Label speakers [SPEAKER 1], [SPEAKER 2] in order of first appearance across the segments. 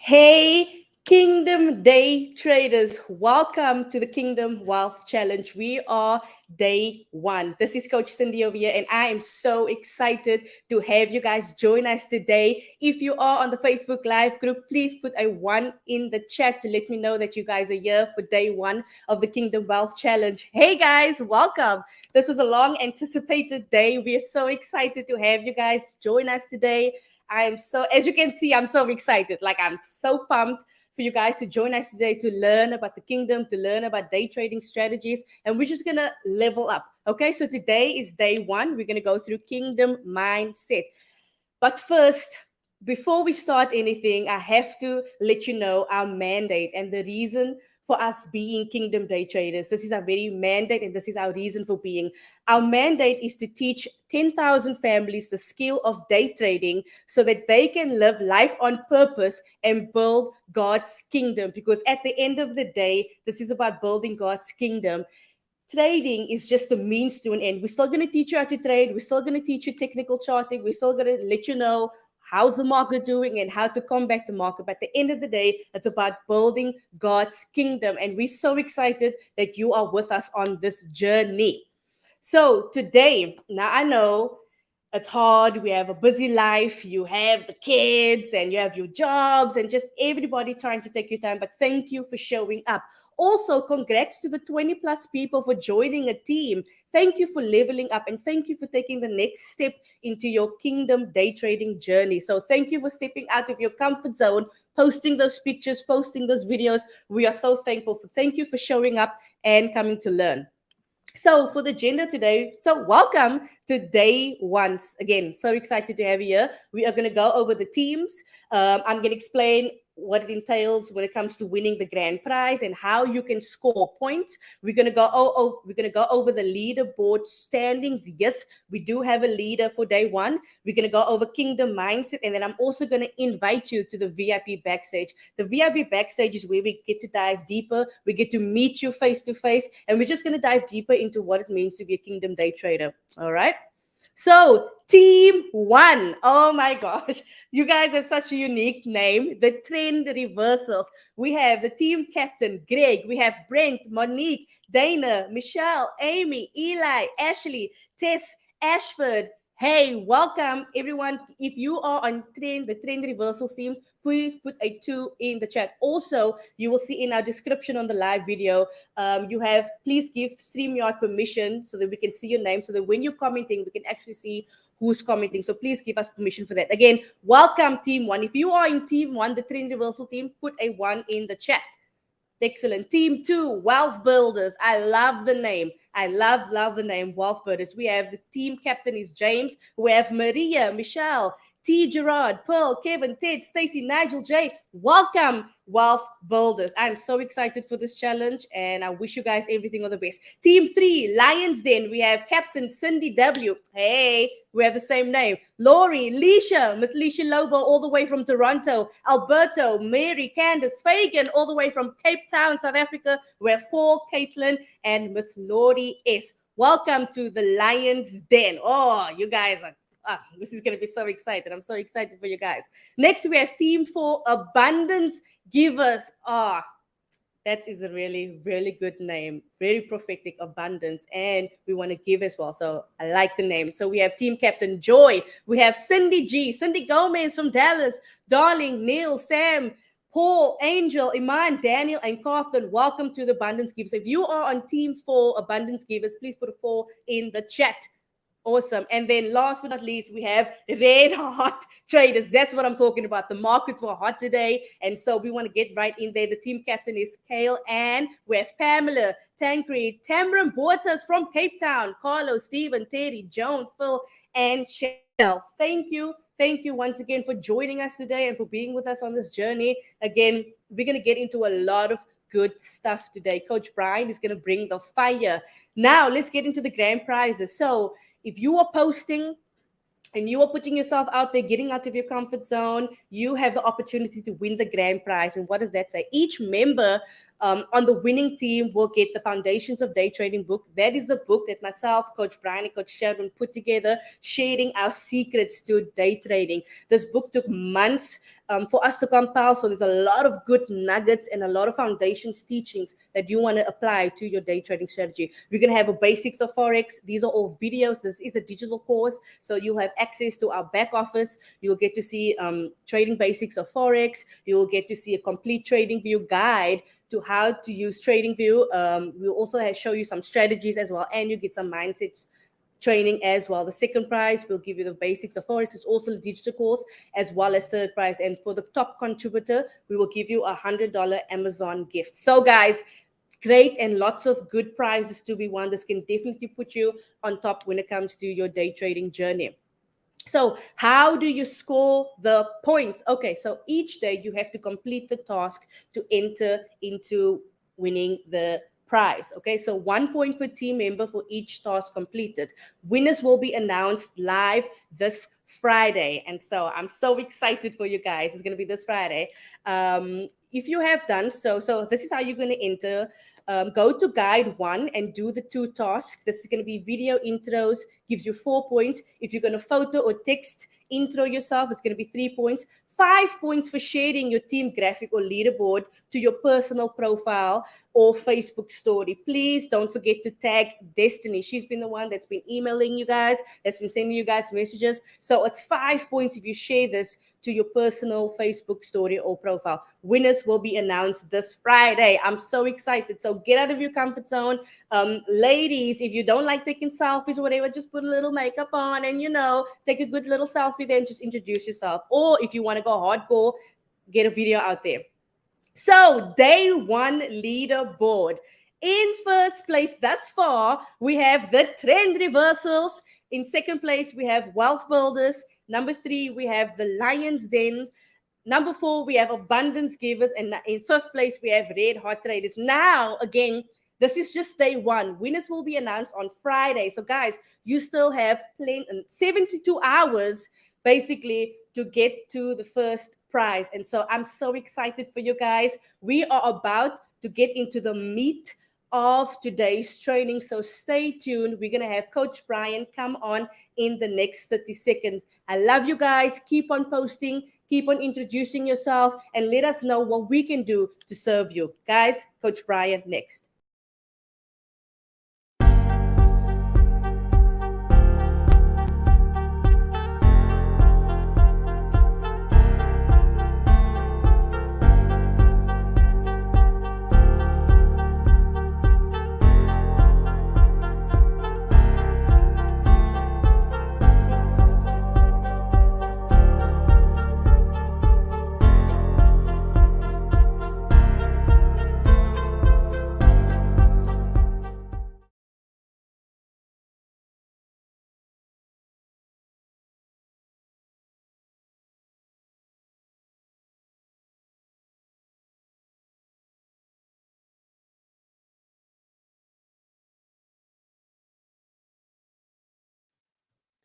[SPEAKER 1] Hey, Kingdom Day traders, welcome to the Kingdom Wealth Challenge. We are day one. This is Coach Cindy over here, and I am so excited to have you guys join us today. If you are on the Facebook Live group, please put a one in the chat to let me know that you guys are here for day one of the Kingdom Wealth Challenge. Hey guys, welcome. This is a long anticipated day. We are so excited to have you guys join us today. As you can see, I'm so excited. Like, I'm so pumped for you guys to join us today to learn about the kingdom, to learn about day trading strategies, and we're just going to level up. Okay, so today is day one. We're going to go through kingdom mindset. But first, before we start anything, I have to let you know our mandate and the reason for us being Kingdom Day Traders. This is our very mandate, and this is our reason for being. Our mandate is to teach 10,000 families the skill of day trading so that they can live life on purpose and build God's kingdom. Because at the end of the day, this is about building God's kingdom. Trading is just a means to an end. We're still going to teach you how to trade. We're still going to teach you technical charting. We're still going to let you know how's the market doing and how to combat the market. But at the end of the day, it's about building God's kingdom. And we're so excited that you are with us on this journey. So today, now I know it's hard. We have a busy life. You have the kids and you have your jobs and just everybody trying to take your time. But thank you for showing up. Also, congrats to the 20 plus people for joining a team. Thank you for leveling up and thank you for taking the next step into your kingdom day trading journey. So thank you for stepping out of your comfort zone, posting those pictures, posting those videos. We are so thankful. Thank you for showing up and coming to learn. So for the agenda today, so welcome to day one. Again, so excited to have you here. We are going to go over the teams. I'm going to explain what it entails when it comes to winning the grand prize and how you can score points. We're going to go over the leaderboard standings. Yes, we do have a leader for day one. We're going to go over kingdom mindset, and then I'm also going to invite you to the VIP backstage. The VIP backstage is where we get to dive deeper. We get to meet you face to face, and we're just going to dive deeper into what it means to be a kingdom day trader. All right. So, team one. Oh my gosh. You guys have such a unique name. The trend reversals. We have the team captain, Greg. We have Brent, Monique, Dana, Michelle, Amy, Eli, Ashley, Tess, Ashford. Hey, welcome everyone. If you are on the trend reversal team, please put a 2 in the chat. Also, you will see in our description on the live video, please give StreamYard permission so that we can see your name, so that when you're commenting, we can actually see who's commenting. So please give us permission for that. Again, welcome team one. If you are in team one, the trend reversal team, put a 1 in the chat. Excellent. Team two, Wealth Builders. I love the name. I love the name, Wealth Builders. We have the team captain is James. We have Maria, Michelle, T. Gerard, Pearl, Kevin, Ted, Stacy, Nigel, Jay. Welcome, Wealth Builders. I'm so excited for this challenge, and I wish you guys everything of the best. Team three, Lions Den. We have Captain Cindy W. Hey, we have the same name. Lori, Leisha, Miss Leisha Lobo, all the way from Toronto. Alberto, Mary, Candace, Fagan, all the way from Cape Town, South Africa. We have Paul, Caitlin, and Miss Lori S. Welcome to the Lions Den. Oh, you guys are this is going to be so excited. I'm so excited for you guys. Next, we have Team 4, Abundance Givers. That is a really, really good name. Very prophetic, abundance. And we want to give as well. So I like the name. So we have Team Captain Joy. We have Cindy G. Cindy Gomez from Dallas. Darling, Neil, Sam, Paul, Angel, Iman, Daniel, and Carthen. Welcome to the Abundance Givers. If you are on Team 4, Abundance Givers, please put a 4 in the chat. Awesome. And then last but not least, we have red hot traders. That's what I'm talking about. The markets were hot today. And so we want to get right in there. The team captain is Kale, and we have Pamela, Tancred, Tamron Bortas from Cape Town, Carlos, Stephen, Terry, Joan, Phil, and Chanel. Thank you. Thank you once again for joining us today and for being with us on this journey. Again, we're going to get into a lot of good stuff today. Coach Brian is going to bring the fire. Now, let's get into the grand prizes. So, if you are posting and you are putting yourself out there, getting out of your comfort zone, you have the opportunity to win the grand prize. And what does that say? Each member On the winning team will get the Foundations of Day Trading book. That is a book that myself, Coach Brian, and Coach Sharon put together, sharing our secrets to day trading. This book took months for us to compile, so there's a lot of good nuggets and a lot of foundations teachings that you want to apply to your day trading strategy. We're going to have a basics of Forex. These are all videos. This is a digital course, so you'll have access to our back office. You'll get to see trading basics of Forex. You'll get to see a complete trading view guide to how to use TradingView. We'll also show you some strategies as well, and you get some mindsets training as well. The second prize will give you the basics of Forex. It's also a digital course, as well as third prize. And for the top contributor, we will give you $100 Amazon gift. So guys, great and lots of good prizes to be won. This can definitely put you on top when it comes to your day trading journey. So how do you score the points? Okay, so each day you have to complete the task to enter into winning the prize. Okay, so 1 point per team member for each task completed. Winners will be announced live this Friday, and so I'm so excited for you guys. It's going to be this Friday. If you have done so this is how you're going to enter. Go to guide 1 and do the 2 tasks. This is going to be video intros, gives you 4 points. If you're going to photo or text intro yourself, it's going to be 3 points. 5 points for sharing your team graphic or leaderboard to your personal profile or Facebook story. Please don't forget to tag Destiny. She's been the one that's been emailing you guys, that's been sending you guys messages. So it's 5 points if you share this to your personal Facebook story or profile. Winners will be announced this Friday. I'm so excited. So get out of your comfort zone. Ladies, if you don't like taking selfies or whatever, just put a little makeup on and, take a good little selfie there and just introduce yourself. Or if you want to go hardcore, get a video out there. So day 1 leaderboard. In first place thus far, we have the trend reversals. In second place, we have wealth builders. Number 3, we have the Lion's Den. Number 4, we have abundance givers. And in fifth place, we have red hot traders. Now, again, this is just day 1. Winners will be announced on Friday. So guys, you still have 72 hours basically to get to the first prize. And so I'm so excited for you guys. We are about to get into the meat of today's training, so stay tuned. We're gonna have Coach Brian come on in the next 30 seconds. I love you guys. Keep on posting, keep on introducing yourself, and let us know what we can do to serve you guys. Coach Brian next.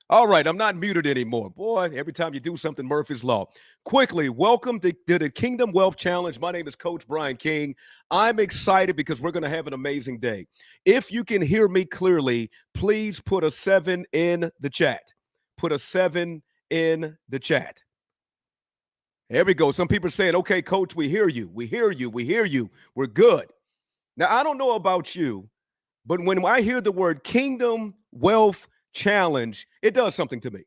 [SPEAKER 2] All right, I'm not muted anymore. Boy, every time you do something, Murphy's Law. Quickly, welcome to the Kingdom Wealth Challenge. My name is Coach Brian King. I'm excited because we're going to have an amazing day. If you can hear me clearly, please put a 7 in the chat. Put a 7 in the chat. There we go. Some people are saying, okay, Coach, we hear you. We hear you. We hear you. We're good. Now, I don't know about you, but when I hear the word Kingdom Wealth Challenge, it does something to me.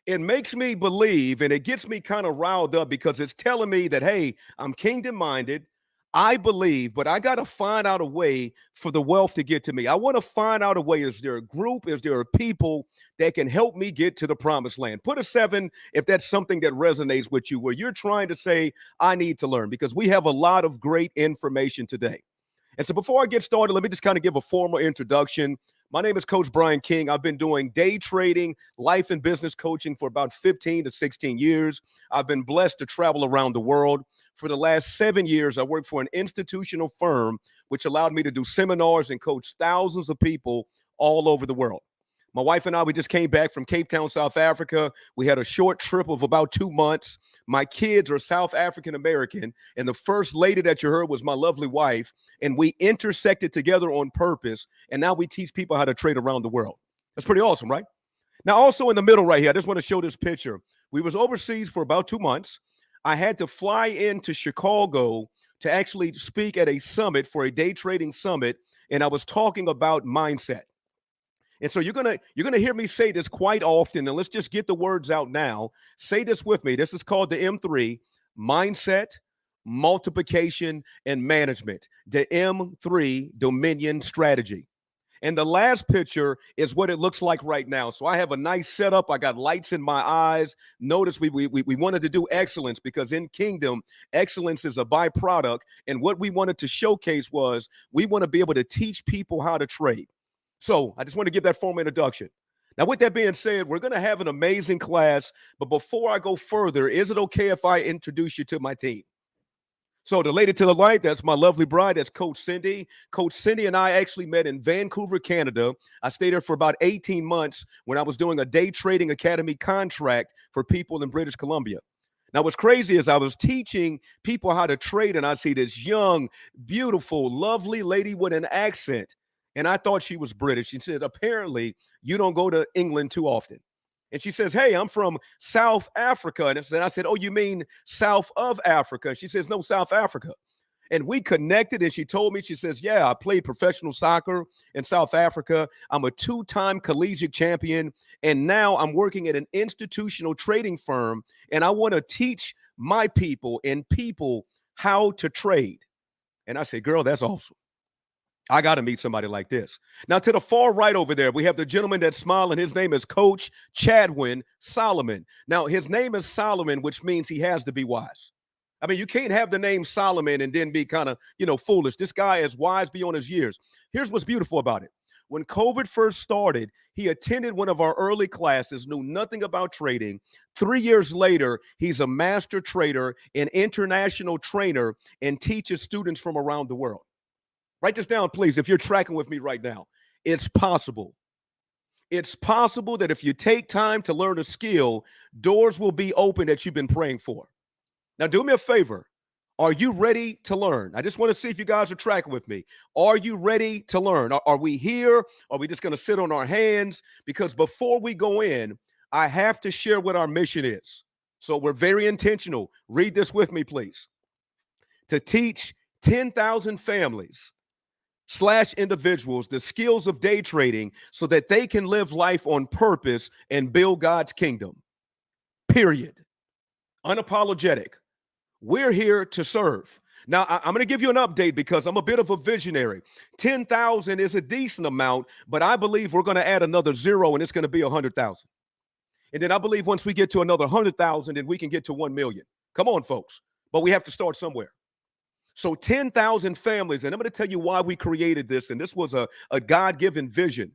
[SPEAKER 2] It makes me believe, and it gets me kind of riled up because it's telling me that, hey, I'm kingdom minded. I believe, but I got to find out a way for the wealth to get to me. I want to find out a way. Is there a group? Is there a people that can help me get to the promised land? Put a 7 if that's something that resonates with you, where you're trying to say, I need to learn, because we have a lot of great information today. And so before I get started, let me just kind of give a formal introduction. My name is Coach Brian King. I've been doing day trading, life and business coaching for about 15 to 16 years. I've been blessed to travel around the world. For the last 7 years, I worked for an institutional firm, which allowed me to do seminars and coach thousands of people all over the world. My wife and I, we just came back from Cape Town, South Africa. We had a short trip of about 2 months. My kids are South African American, and the first lady that you heard was my lovely wife, and we intersected together on purpose, and now we teach people how to trade around the world. That's pretty awesome, right? Now, also in the middle right here, I just want to show this picture. We was overseas for about 2 months. I had to fly into Chicago to actually speak at a summit for a day trading summit, and I was talking about mindset. And so you're gonna hear me say this quite often, and let's just get the words out now. Say this with me. This is called the M3: mindset, multiplication, and management. The M3 Dominion strategy. And the last picture is what it looks like right now. So I have a nice setup. I got lights in my eyes. Notice we wanted to do excellence because in Kingdom, excellence is a byproduct. And what we wanted to showcase was we want to be able to teach people how to trade. So I just want to give that formal introduction. Now, with that being said, we're going to have an amazing class. But before I go further, is it okay if I introduce you to my team? So the lady to the right, that's my lovely bride. That's Coach Cindy. Coach Cindy and I actually met in Vancouver, Canada. I stayed there for about 18 months when I was doing a day trading academy contract for people in British Columbia. Now, what's crazy is I was teaching people how to trade, and I see this young, beautiful, lovely lady with an accent. And I thought she was British. She said, apparently, you don't go to England too often. And she says, hey, I'm from South Africa. And I said, oh, you mean south of Africa? And she says, no, South Africa. And we connected, and she told me, she says, yeah, I played professional soccer in South Africa. I'm a 2-time collegiate champion, and now I'm working at an institutional trading firm, and I want to teach my people and people how to trade. And I said, girl, that's awesome. I got to meet somebody like this. Now, to the far right over there, we have the gentleman that's smiling. His name is Coach Chadwin Solomon. Now, his name is Solomon, which means he has to be wise. I mean, you can't have the name Solomon and then be kind of, foolish. This guy is wise beyond his years. Here's what's beautiful about it. When COVID first started, he attended one of our early classes, knew nothing about trading. 3 years later, he's a master trader, an international trainer, and teaches students from around the world. Write this down, please, if you're tracking with me right now. It's possible. It's possible that if you take time to learn a skill, doors will be open that you've been praying for. Now, do me a favor. Are you ready to learn? I just want to see if you guys are tracking with me. Are you ready to learn? Are we here? Are we just going to sit on our hands? Because before we go in, I have to share what our mission is. So we're very intentional. Read this with me, please. To teach 10,000 families / individuals the skills of day trading so that they can live life on purpose and build God's kingdom. Period. Unapologetic. We're here to serve. Now, I'm going to give you an update because I'm a bit of a visionary. 10,000 is a decent amount, but I believe we're going to add another 0 and it's going to be 100,000. And then I believe once we get to another 100,000, then we can get to 1 million. Come on, folks. But we have to start somewhere. So 10,000 families, and I'm going to tell you why we created this, and this was a God-given vision.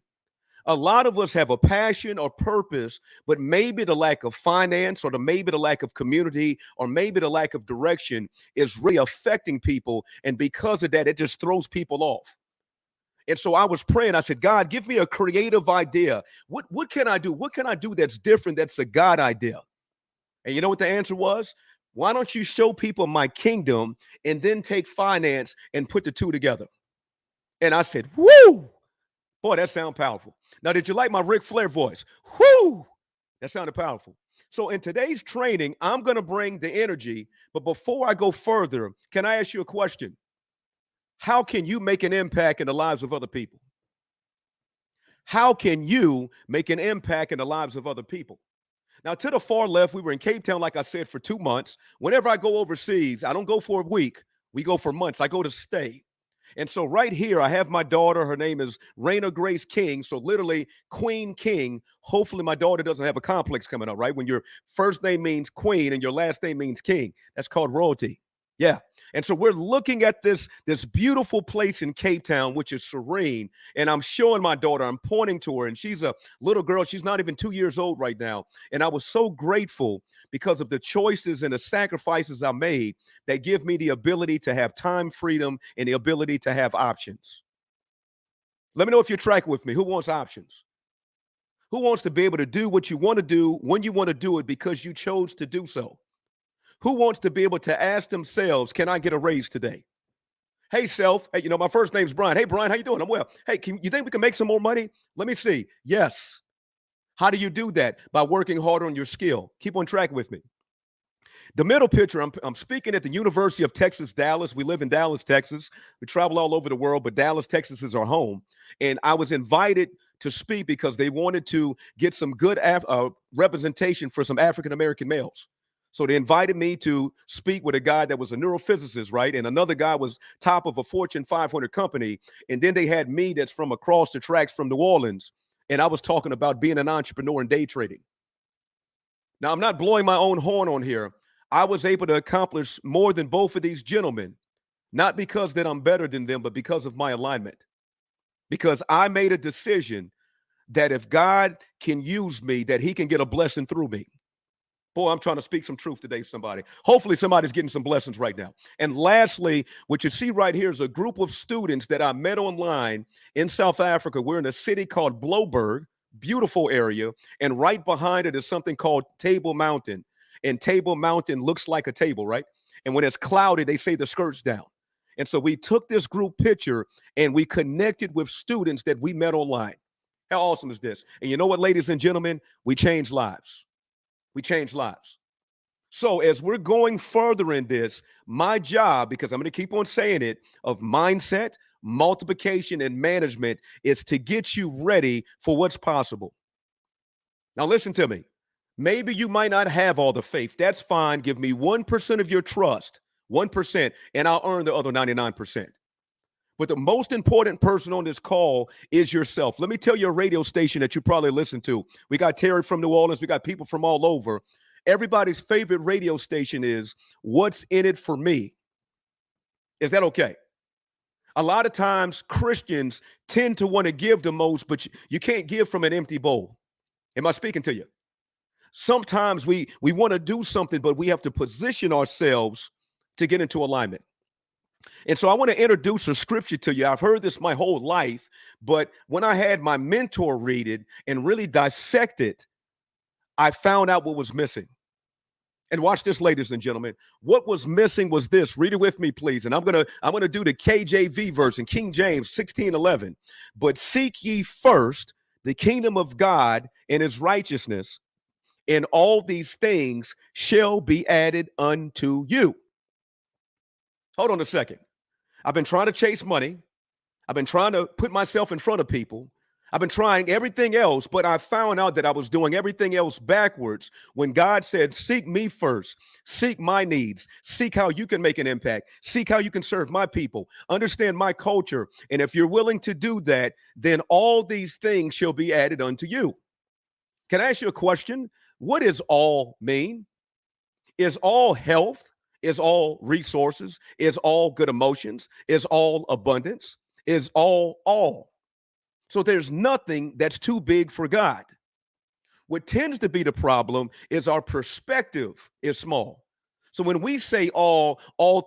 [SPEAKER 2] A lot of us have a passion or purpose, but maybe the lack of finance or maybe the lack of community or maybe the lack of direction is really affecting people, and because of that, it just throws people off. And so I was praying. I said, God, give me a creative idea. What can I do? What can I do that's different, that's a God idea? And you know what the answer was? Why don't you show people my kingdom and then take finance and put the two together? And I said, whoo, boy, that sounds powerful. Now, did you like my Ric Flair voice? Whoo, that sounded powerful. So in today's training, I'm going to bring the energy. But before I go further, can I ask you a question? How can you make an impact in the lives of other people? How can you make an impact in the lives of other people? Now, to the far left, we were in Cape Town, like I said, for 2 months. Whenever I go overseas, I don't go for a week. We go for months. I go to stay. And so right here, I have my daughter. Her name is Raina Grace King. So literally Queen King. Hopefully my daughter doesn't have a complex coming up, right? When your first name means queen and your last name means king. That's called royalty. Yeah. And so we're looking at this beautiful place in Cape Town, which is serene. And I'm showing my daughter, I'm pointing to her, and she's a little girl. She's not even 2 years old right now. And I was so grateful because of the choices and the sacrifices I made that give me the ability to have time freedom and the ability to have options. Let me know if you're tracking with me. Who wants options? Who wants to be able to do what you want to do when you want to do it because you chose to do so? Who wants to be able to ask themselves, can I get a raise today? Hey, self. Hey, my first name's Brian. Hey, Brian, how you doing? I'm well. Hey, you think we can make some more money? Let me see. Yes. How do you do that? By working harder on your skill. Keep on track with me. The middle picture, I'm speaking at the University of Texas, Dallas. We live in Dallas, Texas. We travel all over the world, but Dallas, Texas is our home. And I was invited to speak because they wanted to get some good representation for some African-American males. So they invited me to speak with a guy that was a neurophysicist, right? And another guy was top of a Fortune 500 company. And then they had me that's from across the tracks from New Orleans. And I was talking about being an entrepreneur and day trading. Now, I'm not blowing my own horn on here. I was able to accomplish more than both of these gentlemen, not because that I'm better than them, but because of my alignment. Because I made a decision that if God can use me, that he can get a blessing through me. Boy, I'm trying to speak some truth today, somebody. Hopefully somebody's getting some blessings right now. And lastly, what you see right here is a group of students that I met online in South Africa. We're in a city called Bloberg, beautiful area. And right behind it is something called Table Mountain. And Table Mountain looks like a table, right? And when it's cloudy, they say the skirt's down. And so we took this group picture and we connected with students that we met online. How awesome is this? And you know what, ladies and gentlemen? We changed lives. We change lives. So as we're going further in this, my job, because I'm going to keep on saying it, of mindset, multiplication, and management is to get you ready for what's possible. Now listen to me. Maybe you might not have all the faith. That's fine. Give me 1% of your trust, 1%, and I'll earn the other 99%. But the most important person on this call is yourself. Let me tell you a radio station that you probably listen to. We got Terry from New Orleans. We got people from all over. Everybody's favorite radio station is What's in It for Me. Is that okay? A lot of times Christians tend to want to give the most, but you can't give from an empty bowl. Am I speaking to you? Sometimes we want to do something, but we have to position ourselves to get into alignment. And so I want to introduce a scripture to you. I've heard this my whole life, but when I had my mentor read it and really dissect it, I found out what was missing. And watch this, ladies and gentlemen. What was missing was this. Read it with me, please. And I'm gonna do the KJV version, King James 16:11. But seek ye first the kingdom of God and his righteousness, and all these things shall be added unto you. Hold on a second. I've been trying to chase money. I've been trying to put myself in front of people. I've been trying everything else, but I found out that I was doing everything else backwards when God said, seek me first, seek my needs, seek how you can make an impact, seek how you can serve my people, understand my culture. And if you're willing to do that, then all these things shall be added unto you. Can I ask you a question? What does all mean? Is all health? Is all resources? Is all good emotions? Is all abundance? Is all? So there's nothing that's too big for God. What tends to be the problem is our perspective is small. So when we say all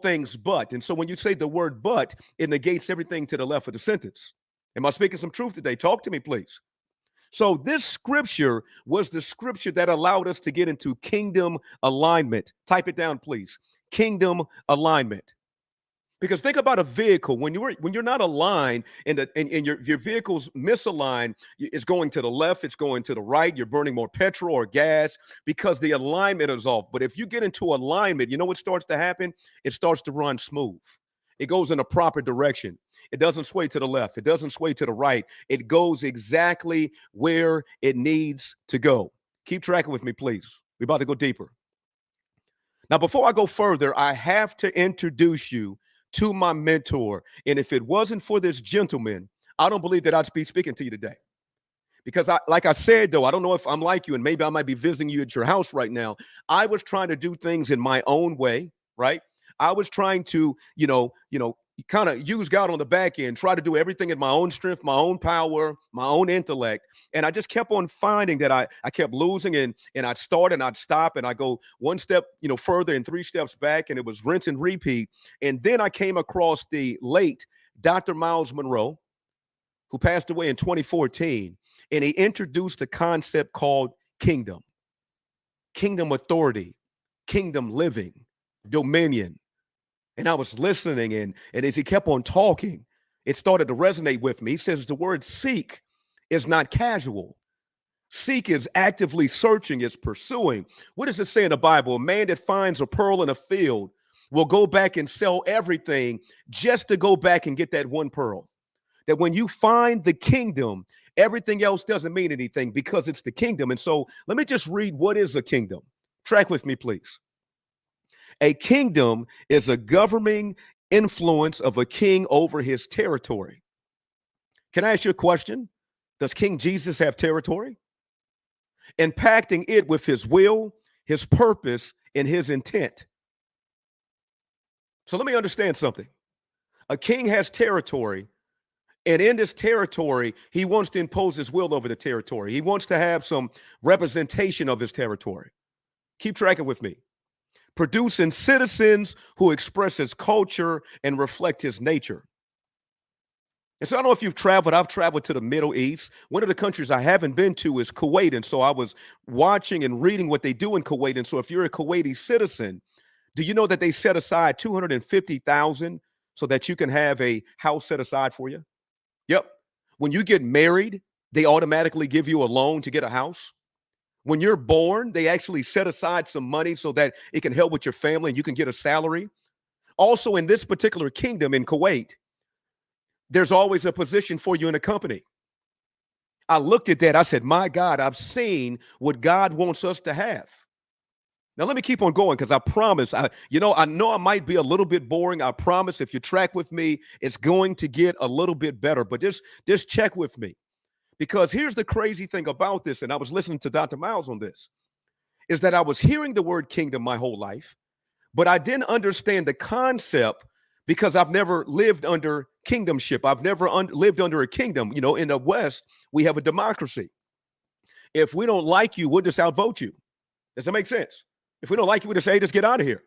[SPEAKER 2] things but, and so when you say the word but, it negates everything to the left of the sentence. Am I speaking some truth today? Talk to me, please. So this scripture was the scripture that allowed us to get into kingdom alignment. Type it down, please. Kingdom alignment. Because think about a vehicle. When you're not aligned and your vehicle's misaligned, it's going to the left, it's going to the right, you're burning more petrol or gas because the alignment is off. But if you get into alignment, you know what starts to happen? It starts to run smooth. It goes in a proper direction. It doesn't sway to the left. It doesn't sway to the right. It goes exactly where it needs to go. Keep tracking with me, please. We're about to go deeper. Now, before I go further, I have to introduce you to my mentor. And if it wasn't for this gentleman, I don't believe that I'd be speaking to you today. Because like I said, though, I don't know if I'm like you, and maybe I might be visiting you at your house right now. I was trying to do things in my own way, right? I was trying to, kind of use God on the back end, try to do everything in my own strength, my own power, my own intellect. And I just kept on finding that I kept losing and I'd start and I'd stop and I go one step, further and 3 steps back, and it was rinse and repeat. And then I came across the late Dr. Miles Monroe, who passed away in 2014. and he introduced a concept called kingdom authority, kingdom living, dominion. And I was listening, and as he kept on talking, it started to resonate with me. He says the word seek is not casual. Seek is actively searching, is pursuing. What does it say in the Bible? A man that finds a pearl in a field will go back and sell everything just to go back and get that one pearl. That when you find the kingdom, everything else doesn't mean anything because it's the kingdom. And so let me just read what is a kingdom. Track with me, please. A kingdom is a governing influence of a king over his territory. Can I ask you a question? Does King Jesus have territory? Impacting it with his will, his purpose, and his intent. So let me understand something. A king has territory, and in this territory, he wants to impose his will over the territory. He wants to have some representation of his territory. Keep tracking with me. Producing citizens who express his culture and reflect his nature. And so I don't know if you've traveled. I've traveled to the Middle East. One of the countries I haven't been to is Kuwait. And so I was watching and reading what they do in Kuwait. And so if you're a Kuwaiti citizen, do you know that they set aside $250,000 so that you can have a house set aside for you? Yep. When you get married, they automatically give you a loan to get a house. When you're born, they actually set aside some money so that it can help with your family and you can get a salary. Also, in this particular kingdom in Kuwait, there's always a position for you in a company. I looked at that. I said, my God, I've seen what God wants us to have. Now, let me keep on going because I promise, I know I might be a little bit boring. I promise if you track with me, it's going to get a little bit better. But just check with me. Because here's the crazy thing about this, and I was listening to Dr. Miles on this, is that I was hearing the word kingdom my whole life, but I didn't understand the concept because I've never lived under kingdomship. I've never lived under a kingdom. You know, in the West, we have a democracy. If we don't like you, we'll just outvote you. Does that make sense? If we don't like you, we'll just say, hey, just get out of here.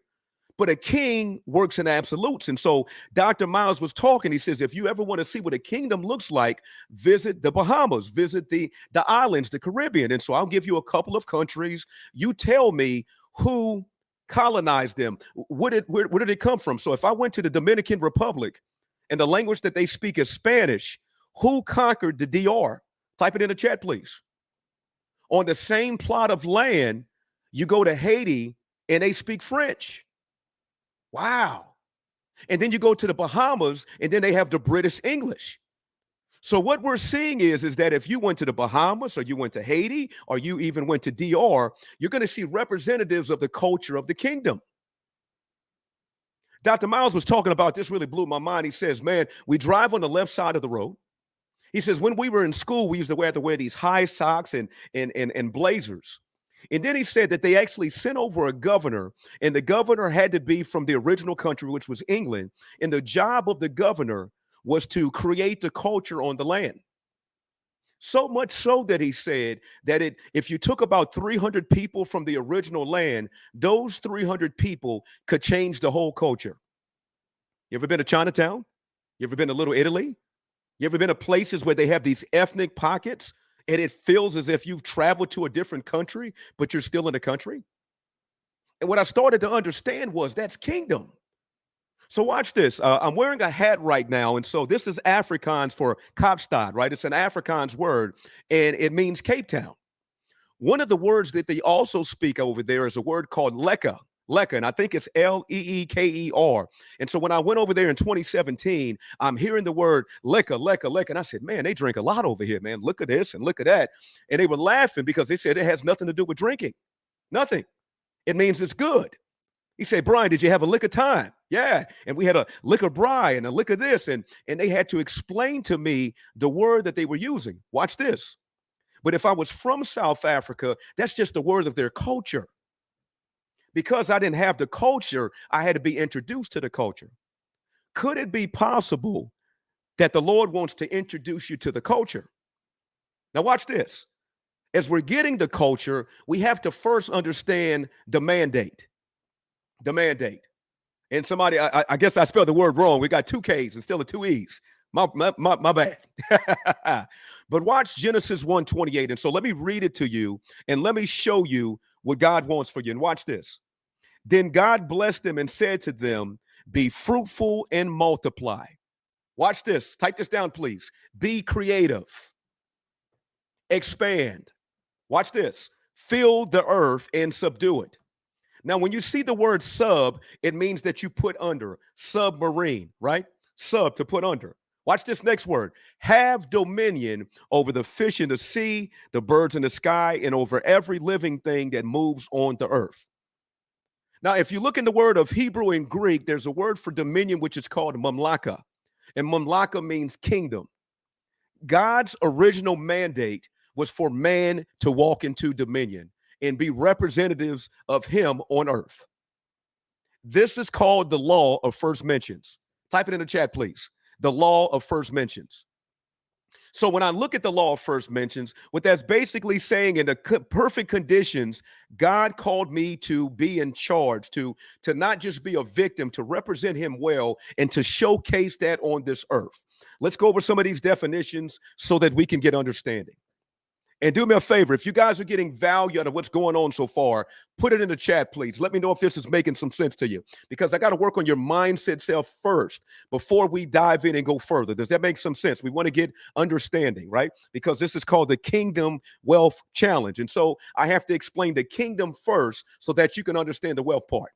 [SPEAKER 2] But a king works in absolutes. And so Dr. Miles was talking. He says, if you ever want to see what a kingdom looks like, visit the Bahamas, visit the islands, the Caribbean. And so I'll give you a couple of countries. You tell me who colonized them. Where did it come from? So if I went to the Dominican Republic and the language that they speak is Spanish, who conquered the DR? Type it in the chat, please. On the same plot of land, you go to Haiti and they speak French. Wow. And then you go to the Bahamas and then they have the British English. So what we're seeing is that if you went to the Bahamas or you went to Haiti or you even went to DR, you're going to see representatives of the culture of the kingdom. Dr. Miles was talking about this, really blew my mind. He says, man, we drive on the left side of the road. He says, when we were in school, we used to have to wear these high socks and blazers. And then he said that they actually sent over a governor, and the governor had to be from the original country, which was England. And the job of the governor was to create the culture on the land. So much so that he said that if you took about 300 people from the original land, those 300 people could change the whole culture. You ever been to Chinatown? You ever been to Little Italy? You ever been to places where they have these ethnic pockets? And it feels as if you've traveled to a different country, but you're still in the country. And what I started to understand was that's kingdom. So watch this. I'm wearing a hat right now. And so this is Afrikaans for Kaapstad, right? It's an Afrikaans word, and it means Cape Town. One of the words that they also speak over there is a word called lekker. Lekker, and I think it's Leeker. And so when I went over there in 2017, I'm hearing the word lekker. And I said, man, they drink a lot over here, man. Look at this and look at that. And they were laughing because they said it has nothing to do with drinking. Nothing. It means it's good. He said, Brian, did you have a liquor time? Yeah. And we had a liquor bri and a liquor this. And they had to explain to me the word that they were using. Watch this. But if I was from South Africa, that's just the word of their culture. Because I didn't have the culture, I had to be introduced to the culture. Could it be possible that the Lord wants to introduce you to the culture? Now watch this. As we're getting the culture, we have to first understand the mandate. The mandate. And somebody, I guess I spelled the word wrong. We got two K's instead of two E's. My bad. But watch Genesis 1:28. And so let me read it to you and let me show you what God wants for you. And watch this. Then God blessed them and said to them, be fruitful and multiply. Watch this. Type this down, please. Be creative. Expand. Watch this. Fill the earth and subdue it. Now, when you see the word sub, it means that you put under. Submarine, right? Sub, to put under. Watch this next word. Have dominion over the fish in the sea, the birds in the sky, and over every living thing that moves on the earth. Now, if you look in the word of Hebrew and Greek, there's a word for dominion, which is called mamlaka. And mamlaka means kingdom. God's original mandate was for man to walk into dominion and be representatives of him on earth. This is called the law of first mentions. Type it in the chat, please. The law of first mentions. So when I look at the law of first mentions, what that's basically saying, in the perfect conditions, God called me to be in charge, to not just be a victim, to represent him well, and to showcase that on this earth. Let's go over some of these definitions so that we can get understanding. And do me a favor, if you guys are getting value out of what's going on so far, put it in the chat, please. Let me know if this is making some sense to you, because I got to work on your mindset self first before we dive in and go further. Does that make some sense? We want to get understanding, right? Because this is called the Kingdom Wealth Challenge. And so I have to explain the kingdom first so that you can understand the wealth part.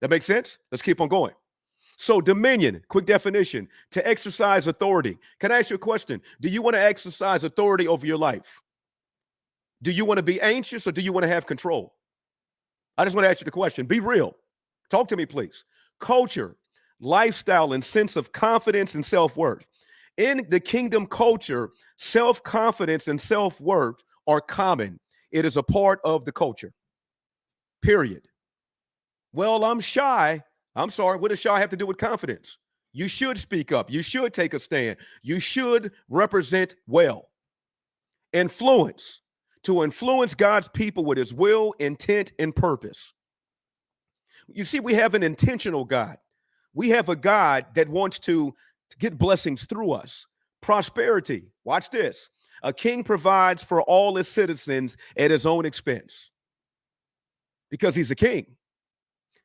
[SPEAKER 2] That makes sense? Let's keep on going. So dominion, quick definition, to exercise authority. Can I ask you a question? Do you want to exercise authority over your life? Do you want to be anxious, or do you want to have control? I just want to ask you the question. Be real. Talk to me, please. Culture, lifestyle, and sense of confidence and self-worth. In the kingdom culture, self-confidence and self-worth are common. It is a part of the culture. Period. Well, I'm shy. I'm sorry, what does shy have to do with confidence? You should speak up. You should take a stand. You should represent well. Influence, to influence God's people with his will, intent, and purpose. You see, we have an intentional God. We have a God that wants to get blessings through us. Prosperity, watch this. A king provides for all his citizens at his own expense because he's a king.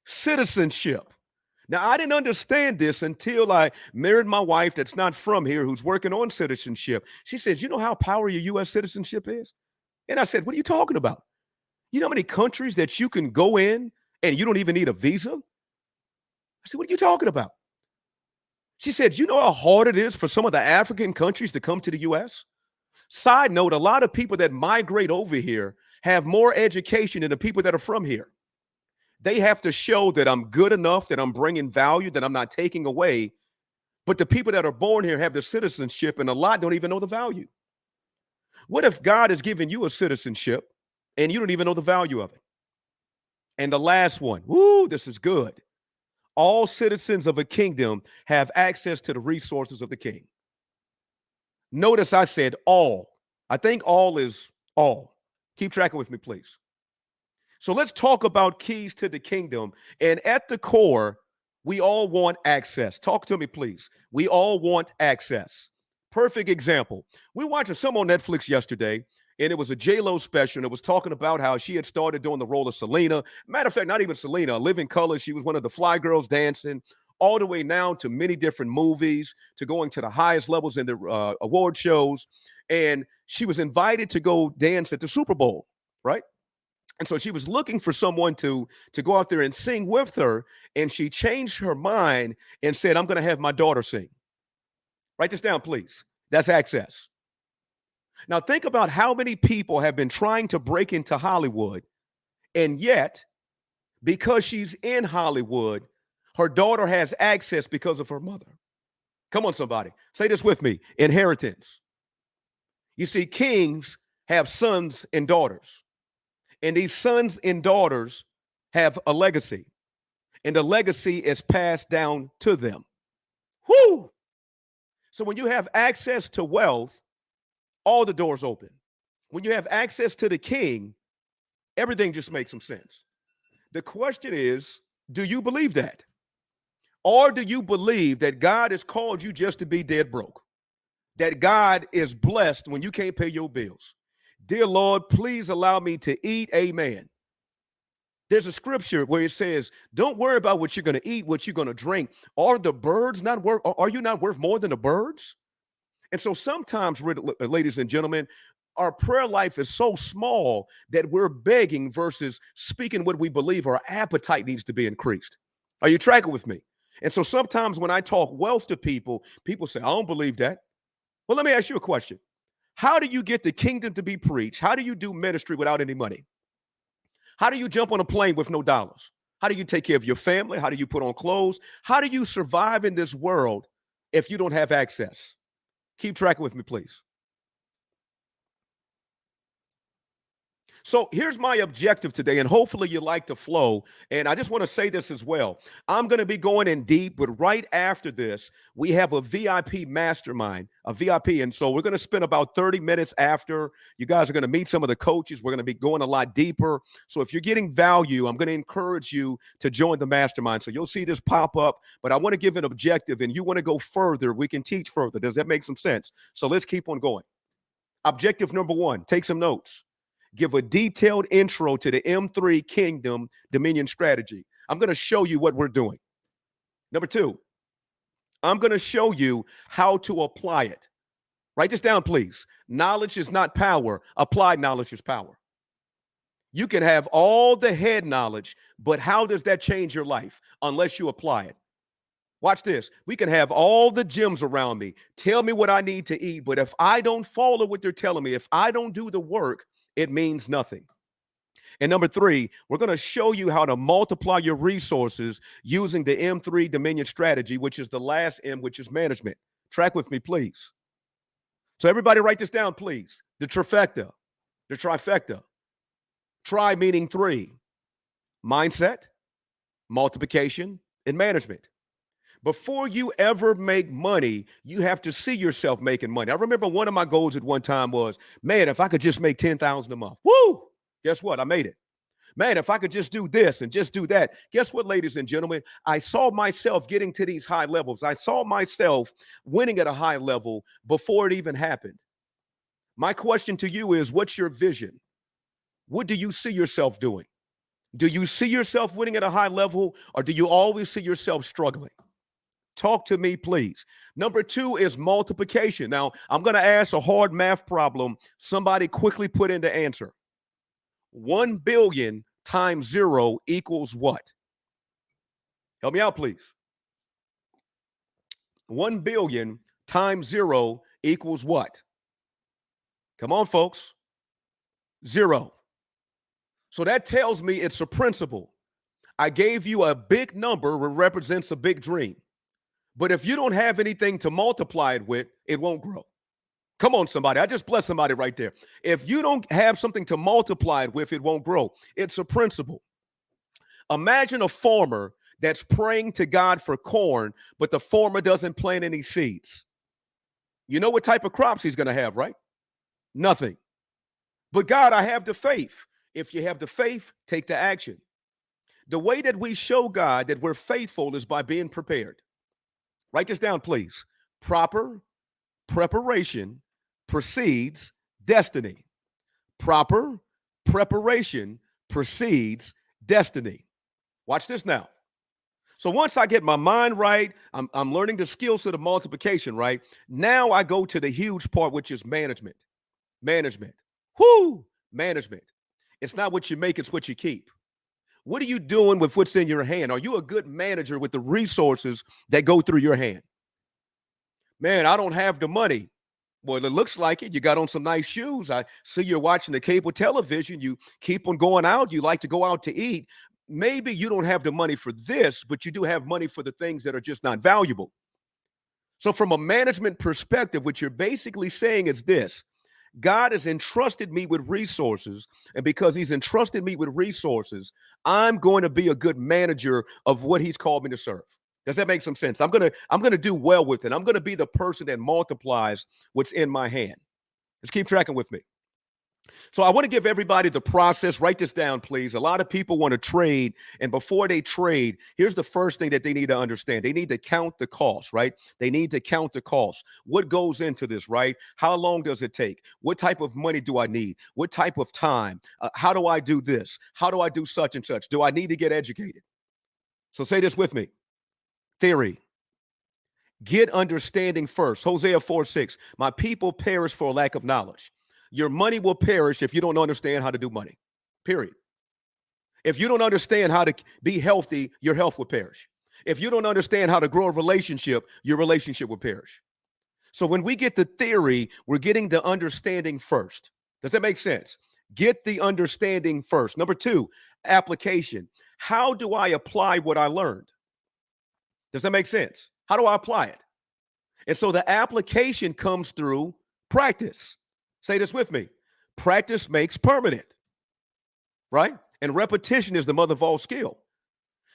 [SPEAKER 2] Citizenship. Now, I didn't understand this until I married my wife that's not from here, who's working on citizenship. She says, you know how powerful your U.S. citizenship is? And I said, what are you talking about? You know how many countries that you can go in and you don't even need a visa? I said, what are you talking about? She said, you know how hard it is for some of the African countries to come to the U.S.? Side note, a lot of people that migrate over here have more education than the people that are from here. They have to show that I'm good enough, that I'm bringing value, that I'm not taking away. But the people that are born here have the citizenship, and a lot don't even know the value. What if God has given you a citizenship and you don't even know the value of it? And the last one, woo, this is good. All citizens of a kingdom have access to the resources of the king. Notice I said all. I think all is all. Keep tracking with me, please. So let's talk about keys to the kingdom. And at the core, we all want access. Talk to me, please. We all want access. Perfect example. We watched some on Netflix yesterday, and it was a J-Lo special, and it was talking about how she had started doing the role of Selena. Matter of fact, not even Selena, Living Color. She was one of the fly girls dancing, all the way now to many different movies, to going to the highest levels in the award shows. And she was invited to go dance at the Super Bowl, right? And so she was looking for someone to go out there and sing with her. And she changed her mind and said, I'm going to have my daughter sing. Write this down, please. That's access. Now, think about how many people have been trying to break into Hollywood. And yet, because she's in Hollywood, her daughter has access because of her mother. Come on, somebody. Say this with me. Inheritance. You see, kings have sons and daughters. And these sons and daughters have a legacy. And the legacy is passed down to them. Whoo! So when you have access to wealth, all the doors open. When you have access to the king, everything just makes some sense. The question is, do you believe that? Or do you believe that God has called you just to be dead broke? that God is blessed when you can't pay your bills. Dear Lord, please allow me to eat. Amen. There's a scripture where it says, don't worry about what you're going to eat, what you're going to drink. Are the birds not worth, are you not worth more than the birds? And so sometimes, ladies and gentlemen, our prayer life is so small that we're begging versus speaking what we believe our appetite needs to be increased. Are you tracking with me? And so sometimes when I talk wealth to people, people say, I don't believe that. Well, let me ask you a question. How do you get the kingdom to be preached? How do you do ministry without any money? How do you jump on a plane with no dollars? How do you take care of your family? How do you put on clothes? How do you survive in this world if you don't have access? Keep tracking with me, please. So here's my objective today, and hopefully you like the flow. And I just want to say this as well. I'm going to be going in deep, but right after this, we have a VIP mastermind, a VIP. And so we're going to spend about 30 minutes after. You guys are going to meet some of the coaches. We're going to be going a lot deeper. So if you're getting value, I'm going to encourage you to join the mastermind. So you'll see this pop up, but I want to give an objective, and you want to go further. We can teach further. Does that make some sense? So let's keep on going. Objective number 1, take some notes. Give a detailed intro to the M3 Kingdom Dominion strategy. I'm going to show you what we're doing. Number 2, I'm going to show you how to apply it. Write this down, please. Knowledge is not power. Applied knowledge is power. You can have all the head knowledge, but how does that change your life unless you apply it? Watch this. We can have all the gyms around me. Tell me what I need to eat, but if I don't follow what they're telling me, if I don't do the work, it means nothing. And number 3, we're going to show you how to multiply your resources using the M3 Dominion strategy, which is the last M, which is management. Track with me, please. So everybody write this down, please. The trifecta. The trifecta. Tri meaning 3. Mindset, multiplication, and management. Before you ever make money, you have to see yourself making money. I remember one of my goals at one time was, man, if I could just make $10,000 a month. Woo! Guess what? I made it. Man, if I could just do this and just do that. Guess what, ladies and gentlemen? I saw myself getting to these high levels. I saw myself winning at a high level before it even happened. My question to you is, what's your vision? What do you see yourself doing? Do you see yourself winning at a high level, or do you always see yourself struggling? Talk to me, please. Number 2 is multiplication. Now, I'm going to ask a hard math problem. Somebody quickly put in the answer. 1 billion times 0 equals what? Help me out, please. 1 billion times 0 equals what? Come on, folks. 0. So that tells me it's a principle. I gave you a big number that represents a big dream. But if you don't have anything to multiply it with, it won't grow. Come on, somebody. I just blessed somebody right there. If you don't have something to multiply it with, it won't grow. It's a principle. Imagine a farmer that's praying to God for corn, but the farmer doesn't plant any seeds. You know what type of crops he's going to have, right? Nothing. But God, I have the faith. If you have the faith, take the action. The way that we show God that we're faithful is by being prepared. Write this down, please. Proper preparation precedes destiny. Proper preparation precedes destiny. Watch this now. So once I get my mind right, I'm learning the skill set of multiplication, right? Now I go to the huge part, which is management. Management. Whoo! Management. It's not what you make, it's what you keep. What are you doing with what's in your hand? Are you a good manager with the resources that go through your hand? Man, I don't have the money. Well, it looks like it. You got on some nice shoes. I see you're watching the cable television. You keep on going out. You like to go out to eat. Maybe you don't have the money for this, but you do have money for the things that are just not valuable. So from a management perspective, what you're basically saying is this: God has entrusted me with resources, and because he's entrusted me with resources, I'm going to be a good manager of what he's called me to serve. Does that make some sense? I'm going to do well with it. I'm going to be the person that multiplies what's in my hand. Let's keep tracking with me. So I want to give everybody the process. Write this down, please. A lot of people want to trade, and before they trade, here's the first thing that they need to understand. They need to count the cost, right? They need to count the cost. What goes into this, right? How long does it take? What type of money do I need? What type of time? How do I do this? How do I do such and such? Do I need to get educated? So say this with me. Theory. Get understanding first. Hosea 4:6. My people perish for lack of knowledge. Your money will perish if you don't understand how to do money. Period. If you don't understand how to be healthy, your health will perish. If you don't understand how to grow a relationship, your relationship will perish. So when we get the theory, we're getting the understanding first. Does that make sense? Get the understanding first. Number two, application. How do I apply what I learned? Does that make sense? How do I apply it? And so the application comes through practice. Say this with me. Practice makes permanent, right? And repetition is the mother of all skill.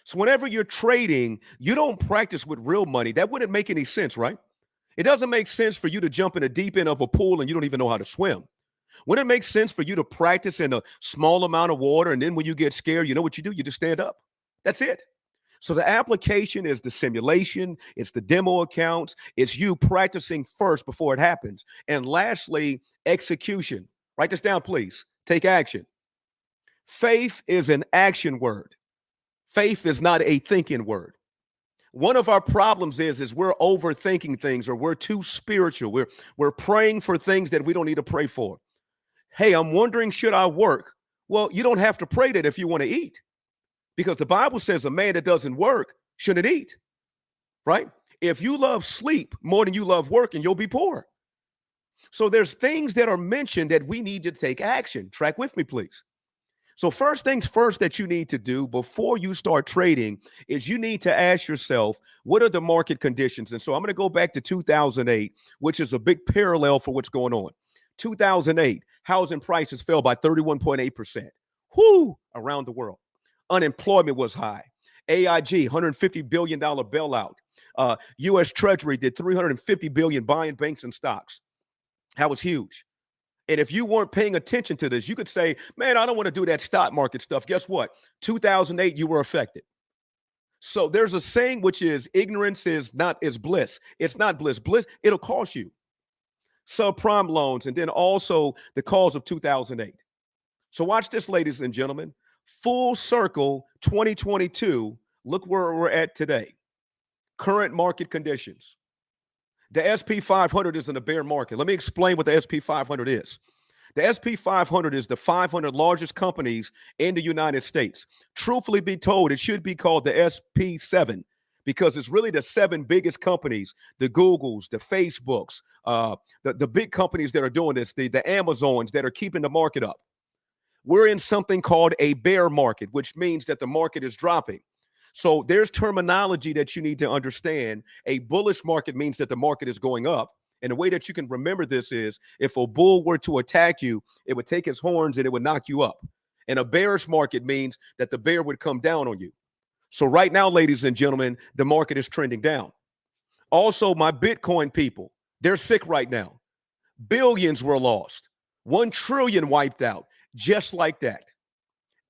[SPEAKER 2] So whenever you're trading, you don't practice with real money. That wouldn't make any sense, right? It doesn't make sense for you to jump in the deep end of a pool and you don't even know how to swim. Wouldn't it make sense for you to practice in a small amount of water, and then when you get scared, you know what you do? You just stand up. That's it. So the application is the simulation, it's the demo accounts, it's you practicing first before it happens. And lastly, execution. Write this down, please. Take action. Faith is an action word. Faith is not a thinking word. One of our problems is we're overthinking things, or we're too spiritual. We're praying for things that we don't need to pray for. Hey, I'm wondering, should I work? Well, you don't have to pray that if you want to eat, because the Bible says a man that doesn't work shouldn't eat, right? If you love sleep more than you love working, you'll be poor. So there's things that are mentioned that we need to take action. Track with me, please. So first things first that you need to do before you start trading is you need to ask yourself, what are the market conditions? And so I'm going to go back to 2008, which is a big parallel for what's going on. 2008, housing prices fell by 31.8%. Whoo, around the world. Unemployment was high. AIG, $150 billion bailout. U.S. Treasury did $350 billion buying banks and stocks. That was huge. And if you weren't paying attention to this, you could say, man, I don't want to do that stock market stuff. Guess what? 2008, you were affected. So there's a saying which is ignorance is bliss. It's not bliss. Bliss, it'll cost you. Subprime loans, and then also the cause of 2008. So watch this, ladies and gentlemen. Full circle 2022. Look where we're at today. Current market conditions. The SP 500 is in a bear market. Let me explain what the SP 500 is. The SP 500 is the 500 largest companies in the United States. Truthfully be told, it should be called the SP 7 because it's really the 7 biggest companies, the Googles, the Facebooks, the big companies that are doing this, the Amazons that are keeping the market up. We're in something called a bear market, which means that the market is dropping. So there's terminology that you need to understand. A bullish market means that the market is going up. And the way that you can remember this is if a bull were to attack you, it would take his horns and it would knock you up. And a bearish market means that the bear would come down on you. So right now, ladies and gentlemen, the market is trending down. Also, my Bitcoin people, they're sick right now. Billions were lost. 1 trillion wiped out, just like that.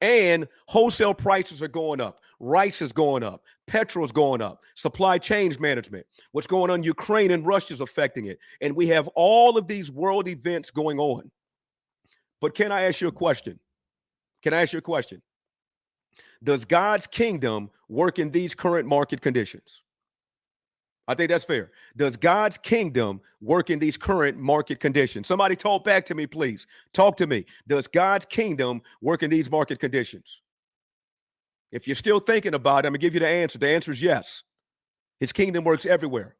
[SPEAKER 2] And wholesale prices are going up. Rice is going up. Petrol is going up. Supply chain management. What's going on in Ukraine and Russia is affecting it. And we have all of these world events going on. But can I ask you a question? Can I ask you a question? Does God's kingdom work in these current market conditions? I think that's fair. Does God's kingdom work in these current market conditions? Somebody talk back to me, please. Talk to me. Does God's kingdom work in these market conditions? If you're still thinking about it, I'm going to give you the answer. The answer is yes. His kingdom works everywhere,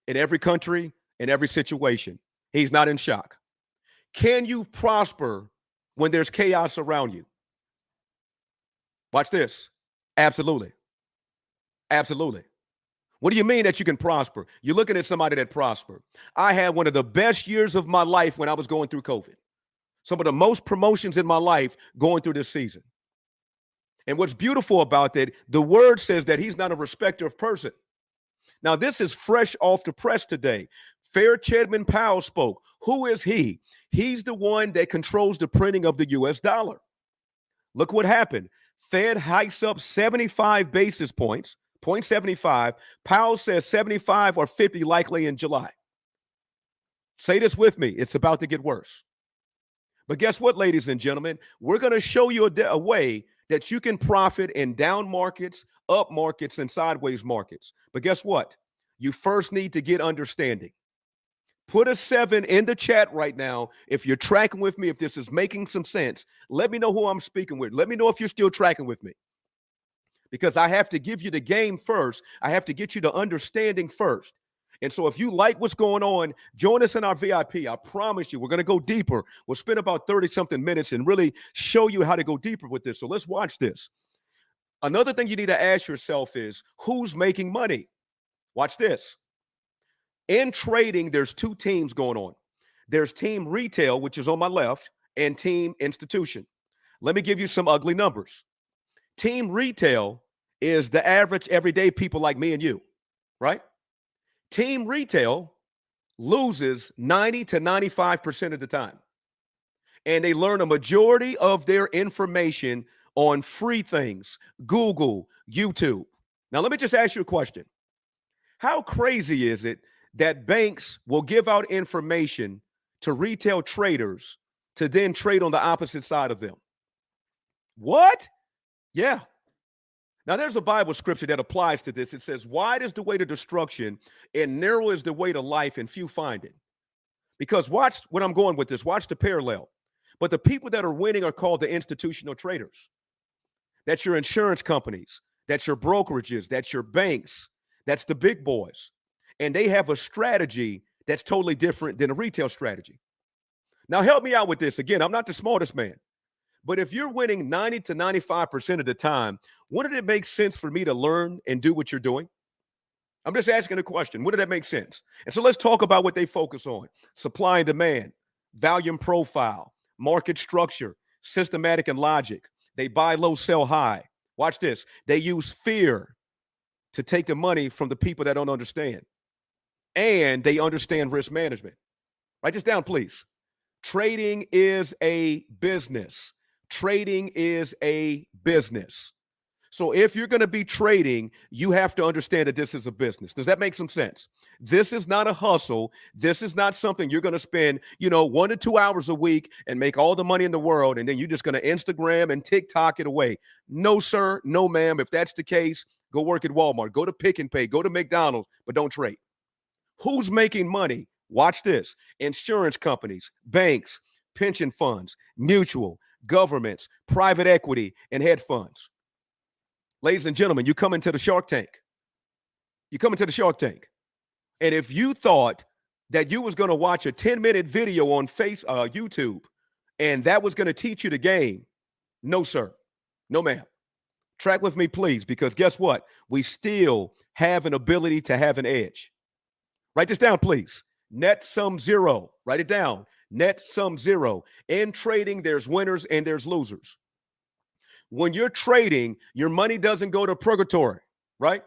[SPEAKER 2] in every country, in every situation. He's not in shock. Can you prosper when there's chaos around you? Watch this. Absolutely. Absolutely. What do you mean that you can prosper? You're looking at somebody that prospered. I had one of the best years of my life when I was going through COVID. Some of the most promotions in my life going through this season. And what's beautiful about that, the word says that he's not a respecter of person. Now, this is fresh off the press today. Chairman Powell spoke. Who is he? He's the one that controls the printing of the U.S. dollar. Look what happened. Fed hikes up 75 basis points, 0.75. Powell says 75 or 50 likely in July. Say this with me. It's about to get worse. But guess what, ladies and gentlemen? We're going to show you a way that you can profit in down markets, up markets, and sideways markets. But guess what? You first need to get understanding. Put a 7 in the chat right now if you're tracking with me, if this is making some sense. Let me know who I'm speaking with. Let me know if you're still tracking with me. Because I have to give you the game first. I have to get you the understanding first. And so if you like what's going on, join us in our VIP. I promise you, we're going to go deeper. We'll spend about 30-something minutes and really show you how to go deeper with this. So let's watch this. Another thing you need to ask yourself is, who's making money? Watch this. In trading, there's two teams going on. There's team retail, which is on my left, and team institution. Let me give you some ugly numbers. Team retail is the average everyday people like me and you, right? Team retail loses 90 to 95% of the time. And they learn a majority of their information on free things, Google, YouTube. Now, let me just ask you a question. How crazy is it that banks will give out information to retail traders to then trade on the opposite side of them? What? Yeah. Now, there's a Bible scripture that applies to this. It says, wide is the way to destruction and narrow is the way to life and few find it. Because watch what I'm going with this. Watch the parallel. But the people that are winning are called the institutional traders. That's your insurance companies. That's your brokerages. That's your banks. That's the big boys. And they have a strategy that's totally different than a retail strategy. Now, help me out with this. Again, I'm not the smartest man. But if you're winning 90 to 95% of the time, wouldn't it make sense for me to learn and do what you're doing? I'm just asking a question. Wouldn't that make sense? And so let's talk about what they focus on. Supply and demand, volume profile, market structure, systematic and logic. They buy low, sell high. Watch this. They use fear to take the money from the people that don't understand. And they understand risk management. Write this down, please. Trading is a business. Trading is a business. So if you're going to be trading, you have to understand that this is a business. Does that make some sense? This is not a hustle. This is not something you're going to spend, 1 to 2 hours a week and make all the money in the world, and then you're just going to Instagram and TikTok it away. No, sir. No, ma'am. If that's the case, go work at Walmart. Go to Pick and Pay. Go to McDonald's, but don't trade. Who's making money? Watch this. Insurance companies, banks, pension funds, mutual, governments, private equity, and hedge funds. Ladies and gentlemen, you come into the Shark Tank. You come into the Shark Tank. And if you thought that you was going to watch a 10-minute video on YouTube and that was going to teach you the game, no, sir. No, ma'am. Track with me, please, because guess what? We still have an ability to have an edge. Write this down, please. Net sum zero. Write it down. Net sum zero. In trading, there's winners and there's losers. When you're trading, your money doesn't go to purgatory, right?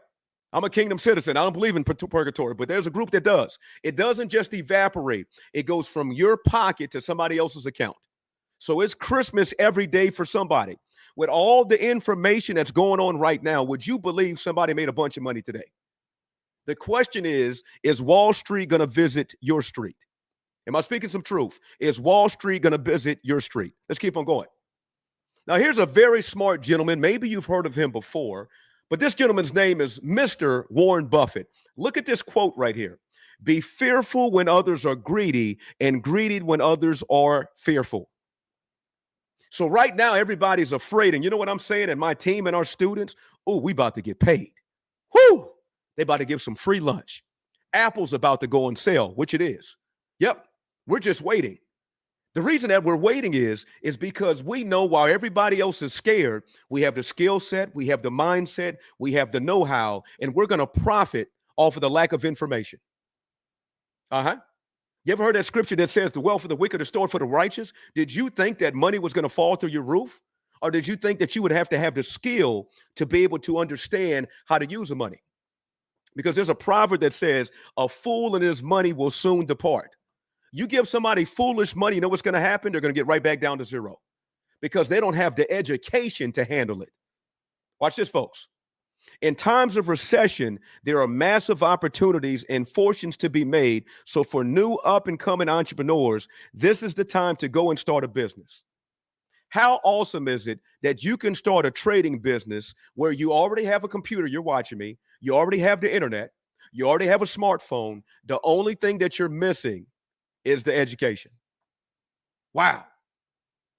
[SPEAKER 2] I'm a kingdom citizen. I don't believe in purgatory, but there's a group that does. It doesn't just evaporate. It goes from your pocket to somebody else's account. So it's Christmas every day for somebody. With all the information that's going on right now, would you believe somebody made a bunch of money today? The question is Wall Street going to visit your street? Am I speaking some truth? Is Wall Street going to visit your street? Let's keep on going. Now, here's a very smart gentleman. Maybe you've heard of him before, but this gentleman's name is Mr. Warren Buffett. Look at this quote right here. Be fearful when others are greedy and greedy when others are fearful. So right now, everybody's afraid. And you know what I'm saying? And my team and our students, we about to get paid. Whoo! They about to give some free lunch. Apple's about to go on sale, which it is. Yep, we're just waiting. The reason that we're waiting is because we know while everybody else is scared, we have the skill set, we have the mindset, we have the know-how, and we're going to profit off of the lack of information. You ever heard that scripture that says the wealth of the wicked is stored for the righteous? Did you think that money was going to fall through your roof? Or did you think that you would have to have the skill to be able to understand how to use the money? Because there's a proverb that says, a fool and his money will soon depart. You give somebody foolish money, you know what's going to happen? They're going to get right back down to zero because they don't have the education to handle it. Watch this, folks. In times of recession, there are massive opportunities and fortunes to be made. So for new up and coming entrepreneurs, this is the time to go and start a business. How awesome is it that you can start a trading business where you already have a computer, you're watching me, you already have the internet, you already have a smartphone. The only thing that you're missing is the education. Wow.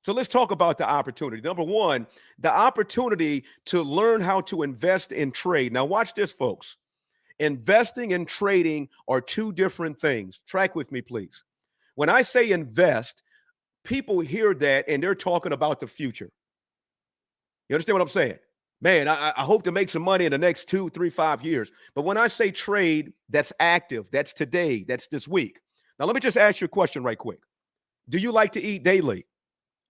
[SPEAKER 2] So let's talk about the opportunity. Number one, the opportunity to learn how to invest in trade. Now, watch this, folks. Investing and trading are two different things. Track with me, please. When I say invest, people hear that and they're talking about the future. You understand what I'm saying? Man, I hope to make some money in the next 2, 3, 5 years. But when I say trade, that's active. That's today. That's this week. Now, let me just ask you a question right quick. Do you like to eat daily?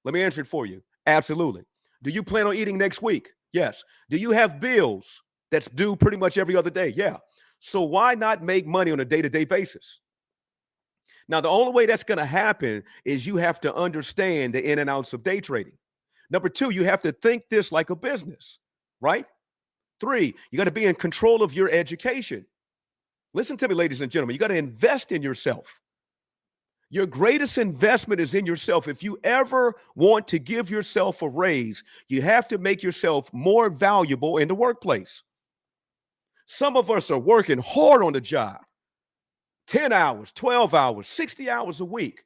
[SPEAKER 2] Let me answer it for you. Absolutely. Do you plan on eating next week? Yes. Do you have bills that's due pretty much every other day? Yeah. So why not make money on a day-to-day basis? Now, the only way that's going to happen is you have to understand the in and outs of day trading. Number two, you have to think this like a business, right? Three, you got to be in control of your education. Listen to me, ladies and gentlemen. You got to invest in yourself. Your greatest investment is in yourself. If you ever want to give yourself a raise, you have to make yourself more valuable in the workplace. Some of us are working hard on the job, 10 hours, 12 hours, 60 hours a week.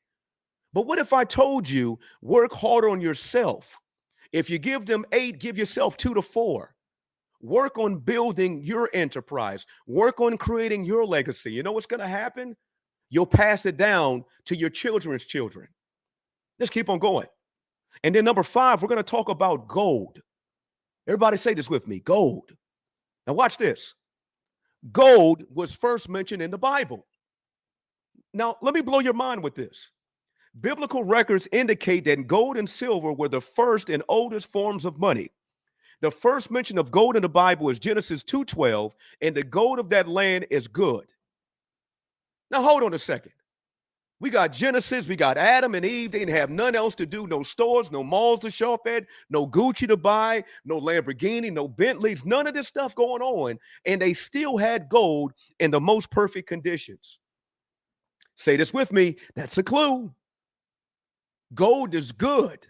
[SPEAKER 2] But what if I told you work harder on yourself? If you give them 8, give yourself 2 to 4. Work on building your enterprise. Work on creating your legacy. You know what's going to happen? You'll pass it down to your children's children. Let's keep on going. And then number 5, we're going to talk about gold. Everybody say this with me, gold. Now watch this. Gold was first mentioned in the Bible. Now, let me blow your mind with this. Biblical records indicate that gold and silver were the first and oldest forms of money. The first mention of gold in the Bible is Genesis 2:12, and the gold of that land is good. Now, hold on a second. We got Genesis, we got Adam and Eve. They didn't have none else to do, no stores, no malls to shop at, no Gucci to buy, no Lamborghini, no Bentleys, none of this stuff going on. And they still had gold in the most perfect conditions. Say this with me. That's a clue. Gold is good.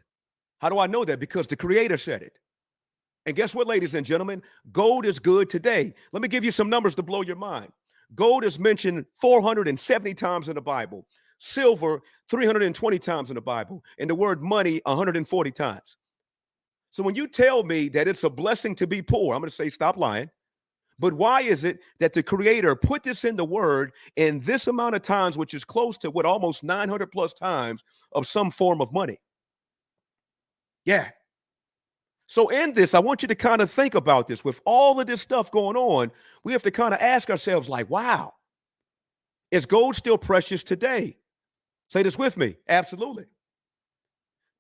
[SPEAKER 2] How do I know that? Because the Creator said it. And guess what, ladies and gentlemen? Gold is good today. Let me give you some numbers to blow your mind. Gold is mentioned 470 times in the Bible, silver 320 times in the Bible, and the word money 140 times. So when you tell me that it's a blessing to be poor, I'm going to say stop lying. But why is it that the Creator put this in the word in this amount of times, which is close to what, almost 900 plus times of some form of money? Yeah. So in this, I want you to kind of think about this. With all of this stuff going on, we have to kind of ask ourselves like, wow, is gold still precious today? Say this with me. Absolutely.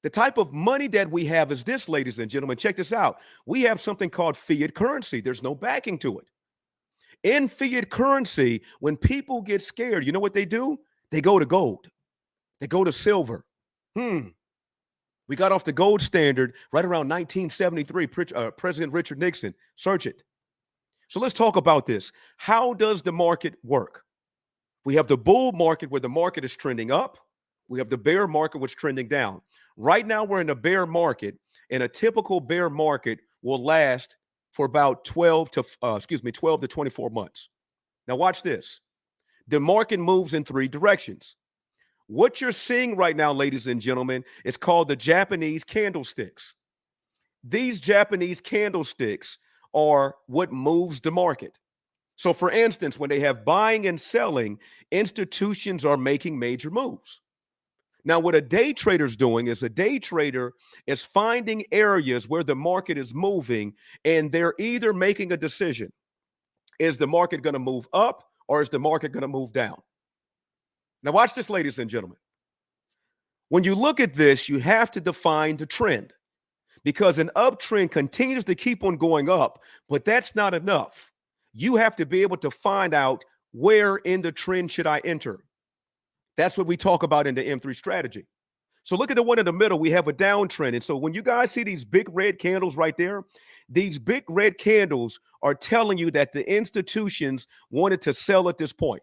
[SPEAKER 2] The type of money that we have is this, ladies and gentlemen. Check this out. We have something called fiat currency. There's no backing to it. In fiat currency, when people get scared, you know what they do? They go to gold. They go to silver. We got off the gold standard right around 1973, President Richard Nixon. Search it. So let's talk about this. How does the market work? We have the bull market where the market is trending up. We have the bear market which is trending down. Right now we're in a bear market, and a typical bear market will last for about 12 to 24 months. Now watch this. The market moves in 3 directions. What you're seeing right now, ladies and gentlemen, is called the Japanese candlesticks. These Japanese candlesticks are what moves the market. So for instance, when they have buying and selling, institutions are making major moves. Now, what a day trader is doing is a day trader is finding areas where the market is moving, and they're either making a decision. Is the market going to move up or is the market going to move down? Now, watch this, ladies and gentlemen. When you look at this, you have to define the trend, because an uptrend continues to keep on going up, but that's not enough. you have to be able to find out where in the trend should I enter. That's what we talk about in the M3 strategy. So look at the one in the middle. We have a downtrend. And so when you guys see these big red candles right there, these big red candles are telling you that the institutions wanted to sell at this point.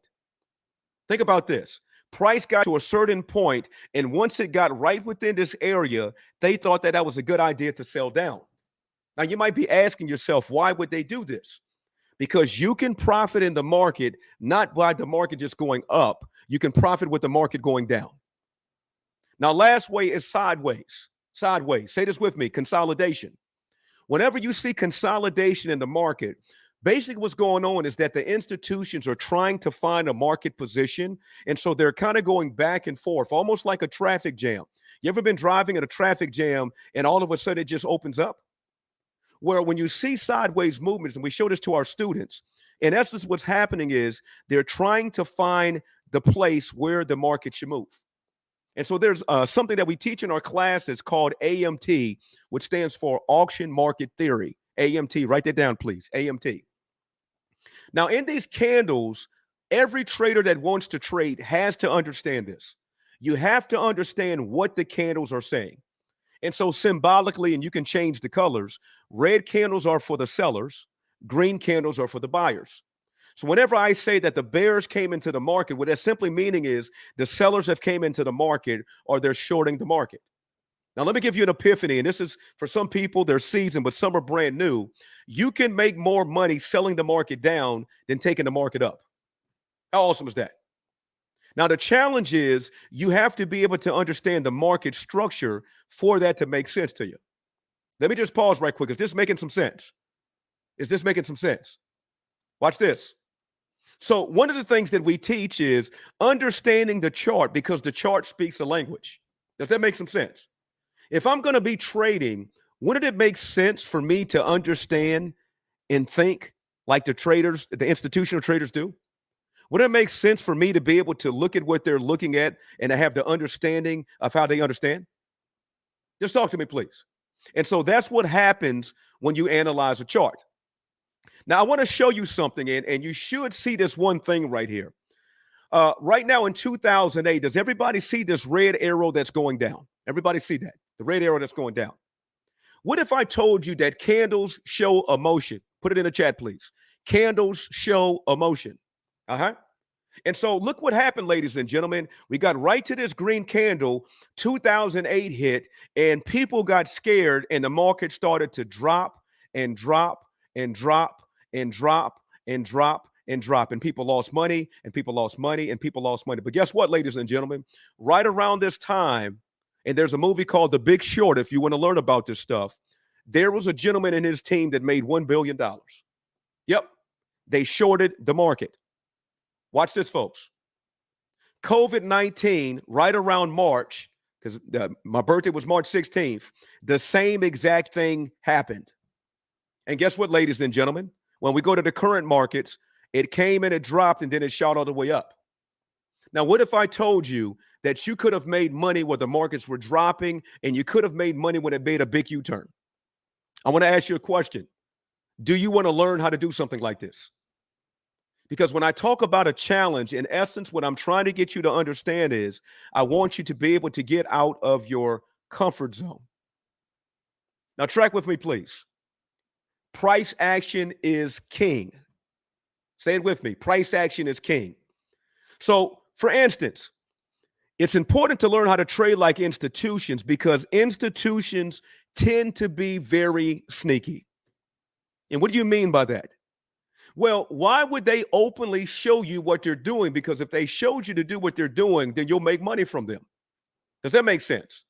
[SPEAKER 2] Think about this. Price got to a certain point, and once it got right within this area, they thought that was a good idea to sell down. Now, you might be asking yourself, why would they do this? Because you can profit in the market, not by the market just going up. You can profit with the market going down. Now, last way is sideways. Sideways. Say this with me, consolidation. Whenever you see consolidation in the market, basically what's going on is that the institutions are trying to find a market position. And so they're kind of going back and forth, almost like a traffic jam. You ever been driving in a traffic jam and all of a sudden it just opens up? Where when you see sideways movements, and we show this to our students, in essence, what's happening is they're trying to find the place where the market should move. And so there's something that we teach in our class that's called AMT, which stands for Auction Market Theory. AMT, write that down, please. AMT. Now, in these candles, every trader that wants to trade has to understand this. You have to understand what the candles are saying. And so symbolically, and you can change the colors, red candles are for the sellers, green candles are for the buyers. So whenever I say that the bears came into the market, what that's simply meaning is the sellers have came into the market or they're shorting the market. Now, let me give you an epiphany, and this is for some people, they're seasoned, but some are brand new. You can make more money selling the market down than taking the market up. How awesome is that? Now, the challenge is you have to be able to understand the market structure for that to make sense to you. Let me just pause right quick. Is this making some sense? Is this making some sense? Watch this. So one of the things that we teach is understanding the chart because the chart speaks a language. Does that make some sense? If I'm going to be trading, wouldn't it make sense for me to understand and think like the traders, the institutional traders do? Wouldn't it make sense for me to be able to look at what they're looking at and to have the understanding of how they understand? Just talk to me, please. And so that's what happens when you analyze a chart. Now, I want to show you something, and you should see this one thing right here. Right now in 2008, does everybody see this red arrow that's going down? Everybody see that? The red arrow that's going down. What if I told you that candles show emotion? Put it in the chat, please. Candles show emotion. Uh-huh. And so look what happened, ladies and gentlemen. We got right to this green candle, 2008 hit, and people got scared, and the market started to drop and drop and drop and drop and drop and drop. And people lost money, and people lost money, and people lost money. But guess what, ladies and gentlemen? Right around this time, and there's a movie called The Big Short, if you want to learn about this stuff, there was a gentleman in his team that made $1 billion. Yep. They shorted the market. Watch this, folks. COVID-19, right around March, because my birthday was March 16th, the same exact thing happened. And guess what, ladies and gentlemen? When we go to the current markets, it came and it dropped, and then it shot all the way up. Now, what if I told you that you could have made money where the markets were dropping, and you could have made money when it made a big U-turn? I want to ask you a question. Do you want to learn how to do something like this? Because when I talk about a challenge, in essence, what I'm trying to get you to understand is I want you to be able to get out of your comfort zone. Now, track with me, please. Price action is king. Say it with me. Price action is king. So, for instance, it's important to learn how to trade like institutions because institutions tend to be very sneaky. And what do you mean by that? Well, why would they openly show you what they're doing? Because if they showed you to do what they're doing, then you'll make money from them. Does that make sense?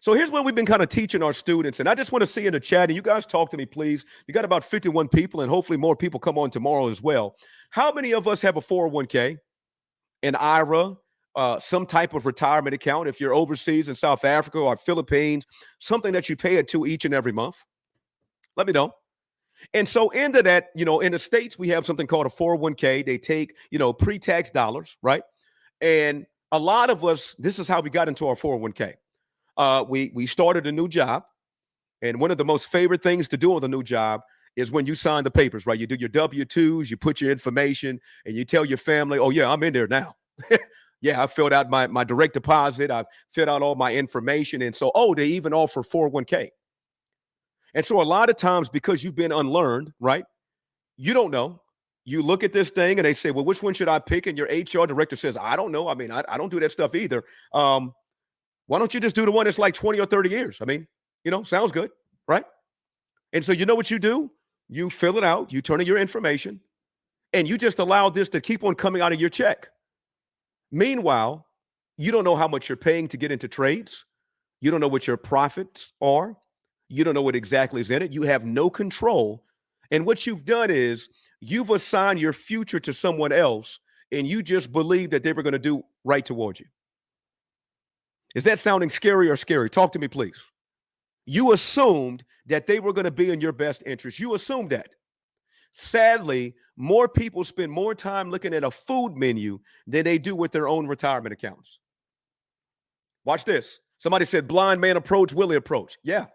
[SPEAKER 2] So here's what we've been kind of teaching our students. And I just want to see in the chat, and you guys talk to me, please. You got about 51 people, and hopefully more people come on tomorrow as well. How many of us have a 401k, an IRA, some type of retirement account if you're overseas in South Africa or Philippines, something that you pay it to each and every month? Let me know. And so into that, in the States, we have something called a 401k. They take, pre-tax dollars, right? And a lot of us, this is how we got into our 401k. We started a new job. And one of the most favorite things to do on the new job is when you sign the papers, right? You do your W-2s, you put your information, and you tell your family, oh, yeah, I'm in there now. Yeah, I filled out my direct deposit. I've filled out all my information. And so, oh, they even offer 401k. And so a lot of times, because you've been unlearned, right? You don't know. You look at this thing and they say, well, which one should I pick? And your HR director says, I don't know. I mean, I don't do that stuff either. Why don't you just do the one that's like 20 or 30 years? I mean, sounds good, right? And so you know what you do? You fill it out, you turn in your information, and you just allow this to keep on coming out of your check. Meanwhile, you don't know how much you're paying to get into trades. You don't know what your profits are. You don't know what exactly is in it. You have no control. And what you've done is you've assigned your future to someone else, and you just believe that they were going to do right towards you. Is that sounding scary or scary? Talk to me, please. You assumed that they were going to be in your best interest. You assumed that. Sadly, more people spend more time looking at a food menu than they do with their own retirement accounts. Watch this. Somebody said, blind man approach, Willie approach. Yeah.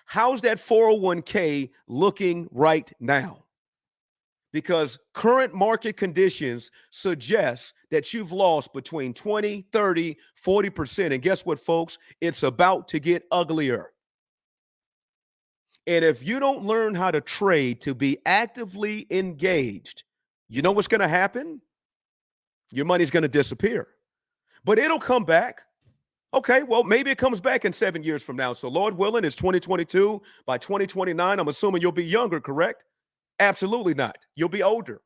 [SPEAKER 2] How's that 401k looking right now? Because current market conditions suggest that you've lost between 20, 30, 40%. And guess what, folks? It's about to get uglier. And if you don't learn how to trade to be actively engaged, you know what's going to happen? Your money's going to disappear. But it'll come back. Okay, well, maybe it comes back in 7 years from now. So Lord willing, it's 2022. By 2029, I'm assuming you'll be younger, correct? Absolutely not. You'll be older.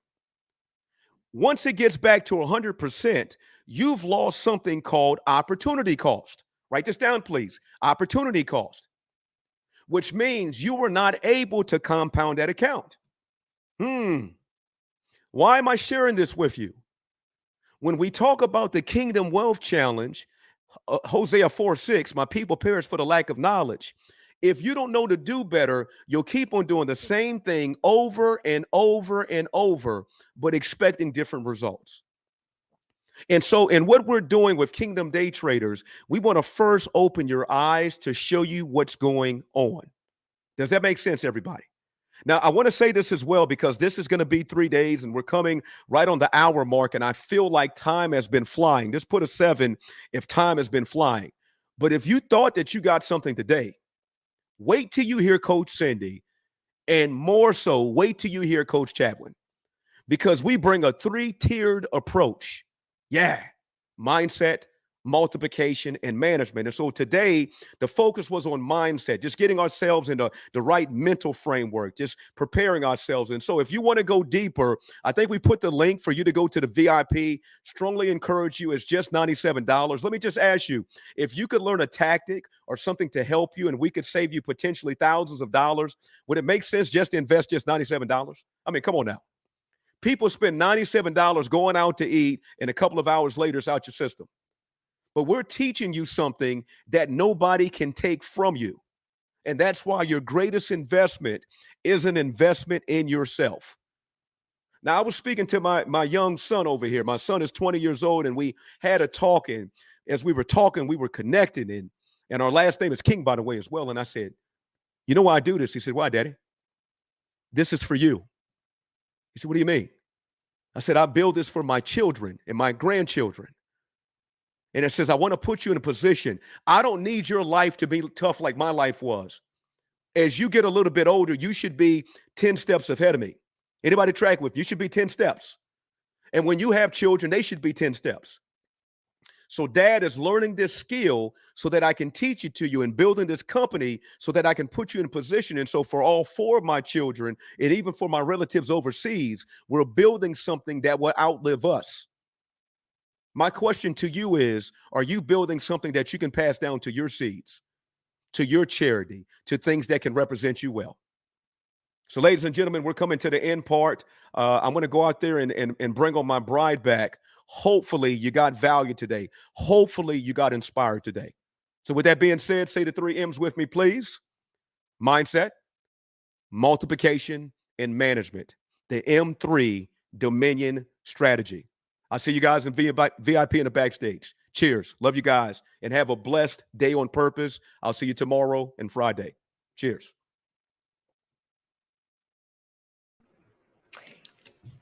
[SPEAKER 2] Once it gets back to 100%, you've lost something called opportunity cost. Write this down, please. Opportunity cost, which means you were not able to compound that account. Why am I sharing this with you? When we talk about the Kingdom Wealth Challenge, Hosea 4:6, my people perish for the lack of knowledge. If you don't know to do better, you'll keep on doing the same thing over and over and over, but expecting different results. And so, in what we're doing with Kingdom Day Traders, we want to first open your eyes to show you what's going on. Does that make sense, everybody? Now, I want to say this as well, because this is going to be 3 days and we're coming right on the hour mark. And I feel like time has been flying. Just put a 7 if time has been flying. But if you thought that you got something today, wait till you hear Coach Cindy, and more so, wait till you hear Coach Chadwin, because we bring a 3-tiered approach. Yeah, mindset, multiplication, and management. And so today, the focus was on mindset, just getting ourselves into the right mental framework, just preparing ourselves. And so if you want to go deeper, I think we put the link for you to go to the VIP. Strongly encourage you. It's just $97. Let me just ask you, if you could learn a tactic or something to help you and we could save you potentially thousands of dollars, would it make sense just to invest just $97? I mean, come on now. People spend $97 going out to eat, and a couple of hours later, it's out your system. But we're teaching you something that nobody can take from you. And that's why your greatest investment is an investment in yourself. Now, I was speaking to my young son over here. My son is 20 years old, and we had a talk. And as we were talking, we were connected. And our last name is King, by the way, as well. And I said, you know why I do this? He said, why, Daddy? This is for you. He said, what do you mean? I said, I build this for my children and my grandchildren. And it says, I want to put you in a position. I don't need your life to be tough like my life was. As you get a little bit older, you should be 10 steps ahead of me. Anybody track with? You should be 10 steps. And when you have children, they should be 10 steps. So Dad is learning this skill so that I can teach it to you, and building this company so that I can put you in a position. And so for all 4 of my children, and even for my relatives overseas, we're building something that will outlive us. My question to you is, are you building something that you can pass down to your seeds, to your charity, to things that can represent you well? So, ladies and gentlemen, we're coming to the end part. I'm going to go out there and bring on my bride back. Hopefully you got value today. Hopefully you got inspired today. So with that being said, say the 3 M's with me, please. Mindset, multiplication, and management. The M3 Dominion strategy. I'll see you guys in VIP in the backstage. Cheers. Love you guys. And have a blessed day on purpose. I'll see you tomorrow and Friday. Cheers.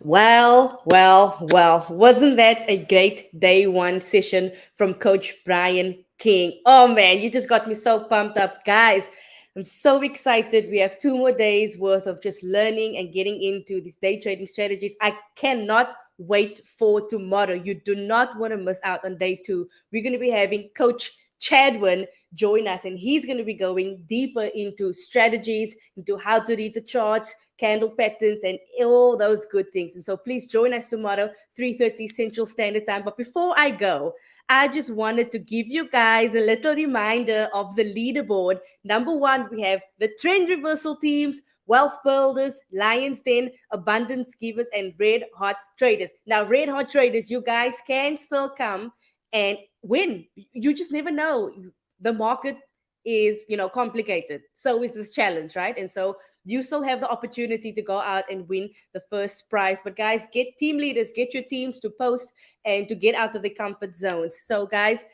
[SPEAKER 1] Well, wasn't that a great day one session from Coach Brian King? Oh man, you just got me so pumped up, guys. I'm so excited. We have 2 more days worth of just learning and getting into these day trading strategies. I cannot wait for tomorrow. You do not want to miss out on day two. We're going to be having Coach Chadwin join us, and he's going to be going deeper into strategies, into how to read the charts, candle patterns, and all those good things. And so please join us tomorrow, 3:30 Central Standard Time. But before I go, I just wanted to give you guys a little reminder of the leaderboard. Number one, we have the trend reversal teams, wealth builders, lions den, abundance givers, and red hot traders. Now, red hot traders, you guys can still come and win. You just never know. The market is, complicated. So is this challenge, right? And so you still have the opportunity to go out and win the first prize. But guys, get team leaders, get your teams to post and to get out of the comfort zones. So guys,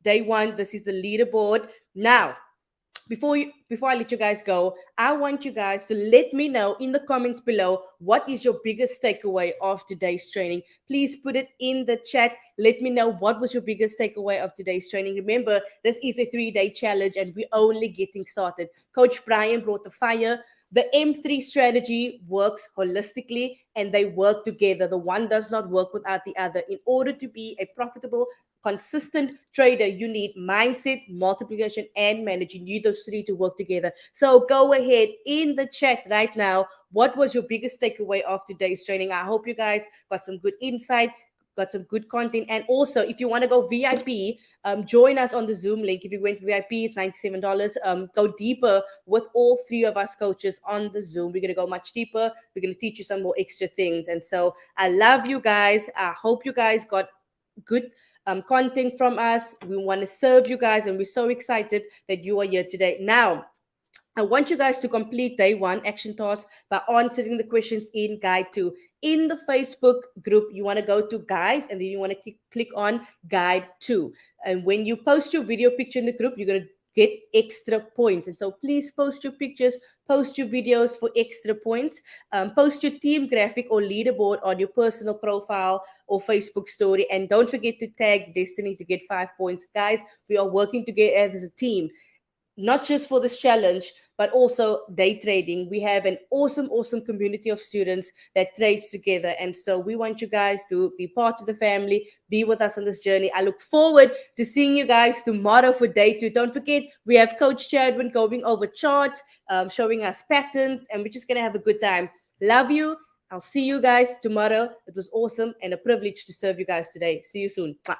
[SPEAKER 1] day one, this is the leaderboard. Now, before I let you guys go, I want you guys to let me know in the comments below what is your biggest takeaway of today's training. Please put it in the chat. Let me know what was your biggest takeaway of today's training. Remember, this is a 3-day challenge and we're only getting started. Coach Brian brought the fire. The M3 strategy works holistically and they work together. The one does not work without the other. In order to be a profitable, consistent trader, you need mindset, multiplication, and managing. You need those three to work together. So go ahead in the chat right now. What was your biggest takeaway of today's training? I hope you guys got some good insight, got some good content. And also, if you want to go VIP, join us on the Zoom link. If you went VIP, it's $97. Go deeper with all three of us coaches on the Zoom. We're going to go much deeper. We're going to teach you some more extra things. And so I love you guys. I hope you guys got good content from us. We want to serve you guys, and we're so excited that you are here today. Now, I want you guys to complete day one action task by answering the questions in guide two. In the Facebook group, you want to go to guys and then you want to click on guide two. And when you post your video picture in the group, you're going to get extra points. And so please post your pictures, post your videos for extra points, post your team graphic or leaderboard on your personal profile or Facebook story. And don't forget to tag Destiny to get 5 points. Guys, we are working together as a team, not just for this challenge, but also day trading. We have an awesome community of students that trades together. And so we want you guys to be part of the family, be with us on this journey. I look forward to seeing you guys tomorrow for day two. Don't forget, we have Coach Chadwin going over charts, showing us patterns, and we're just going to have a good time. Love you. I'll see you guys tomorrow. It was awesome and a privilege to serve you guys today. See you soon. Bye.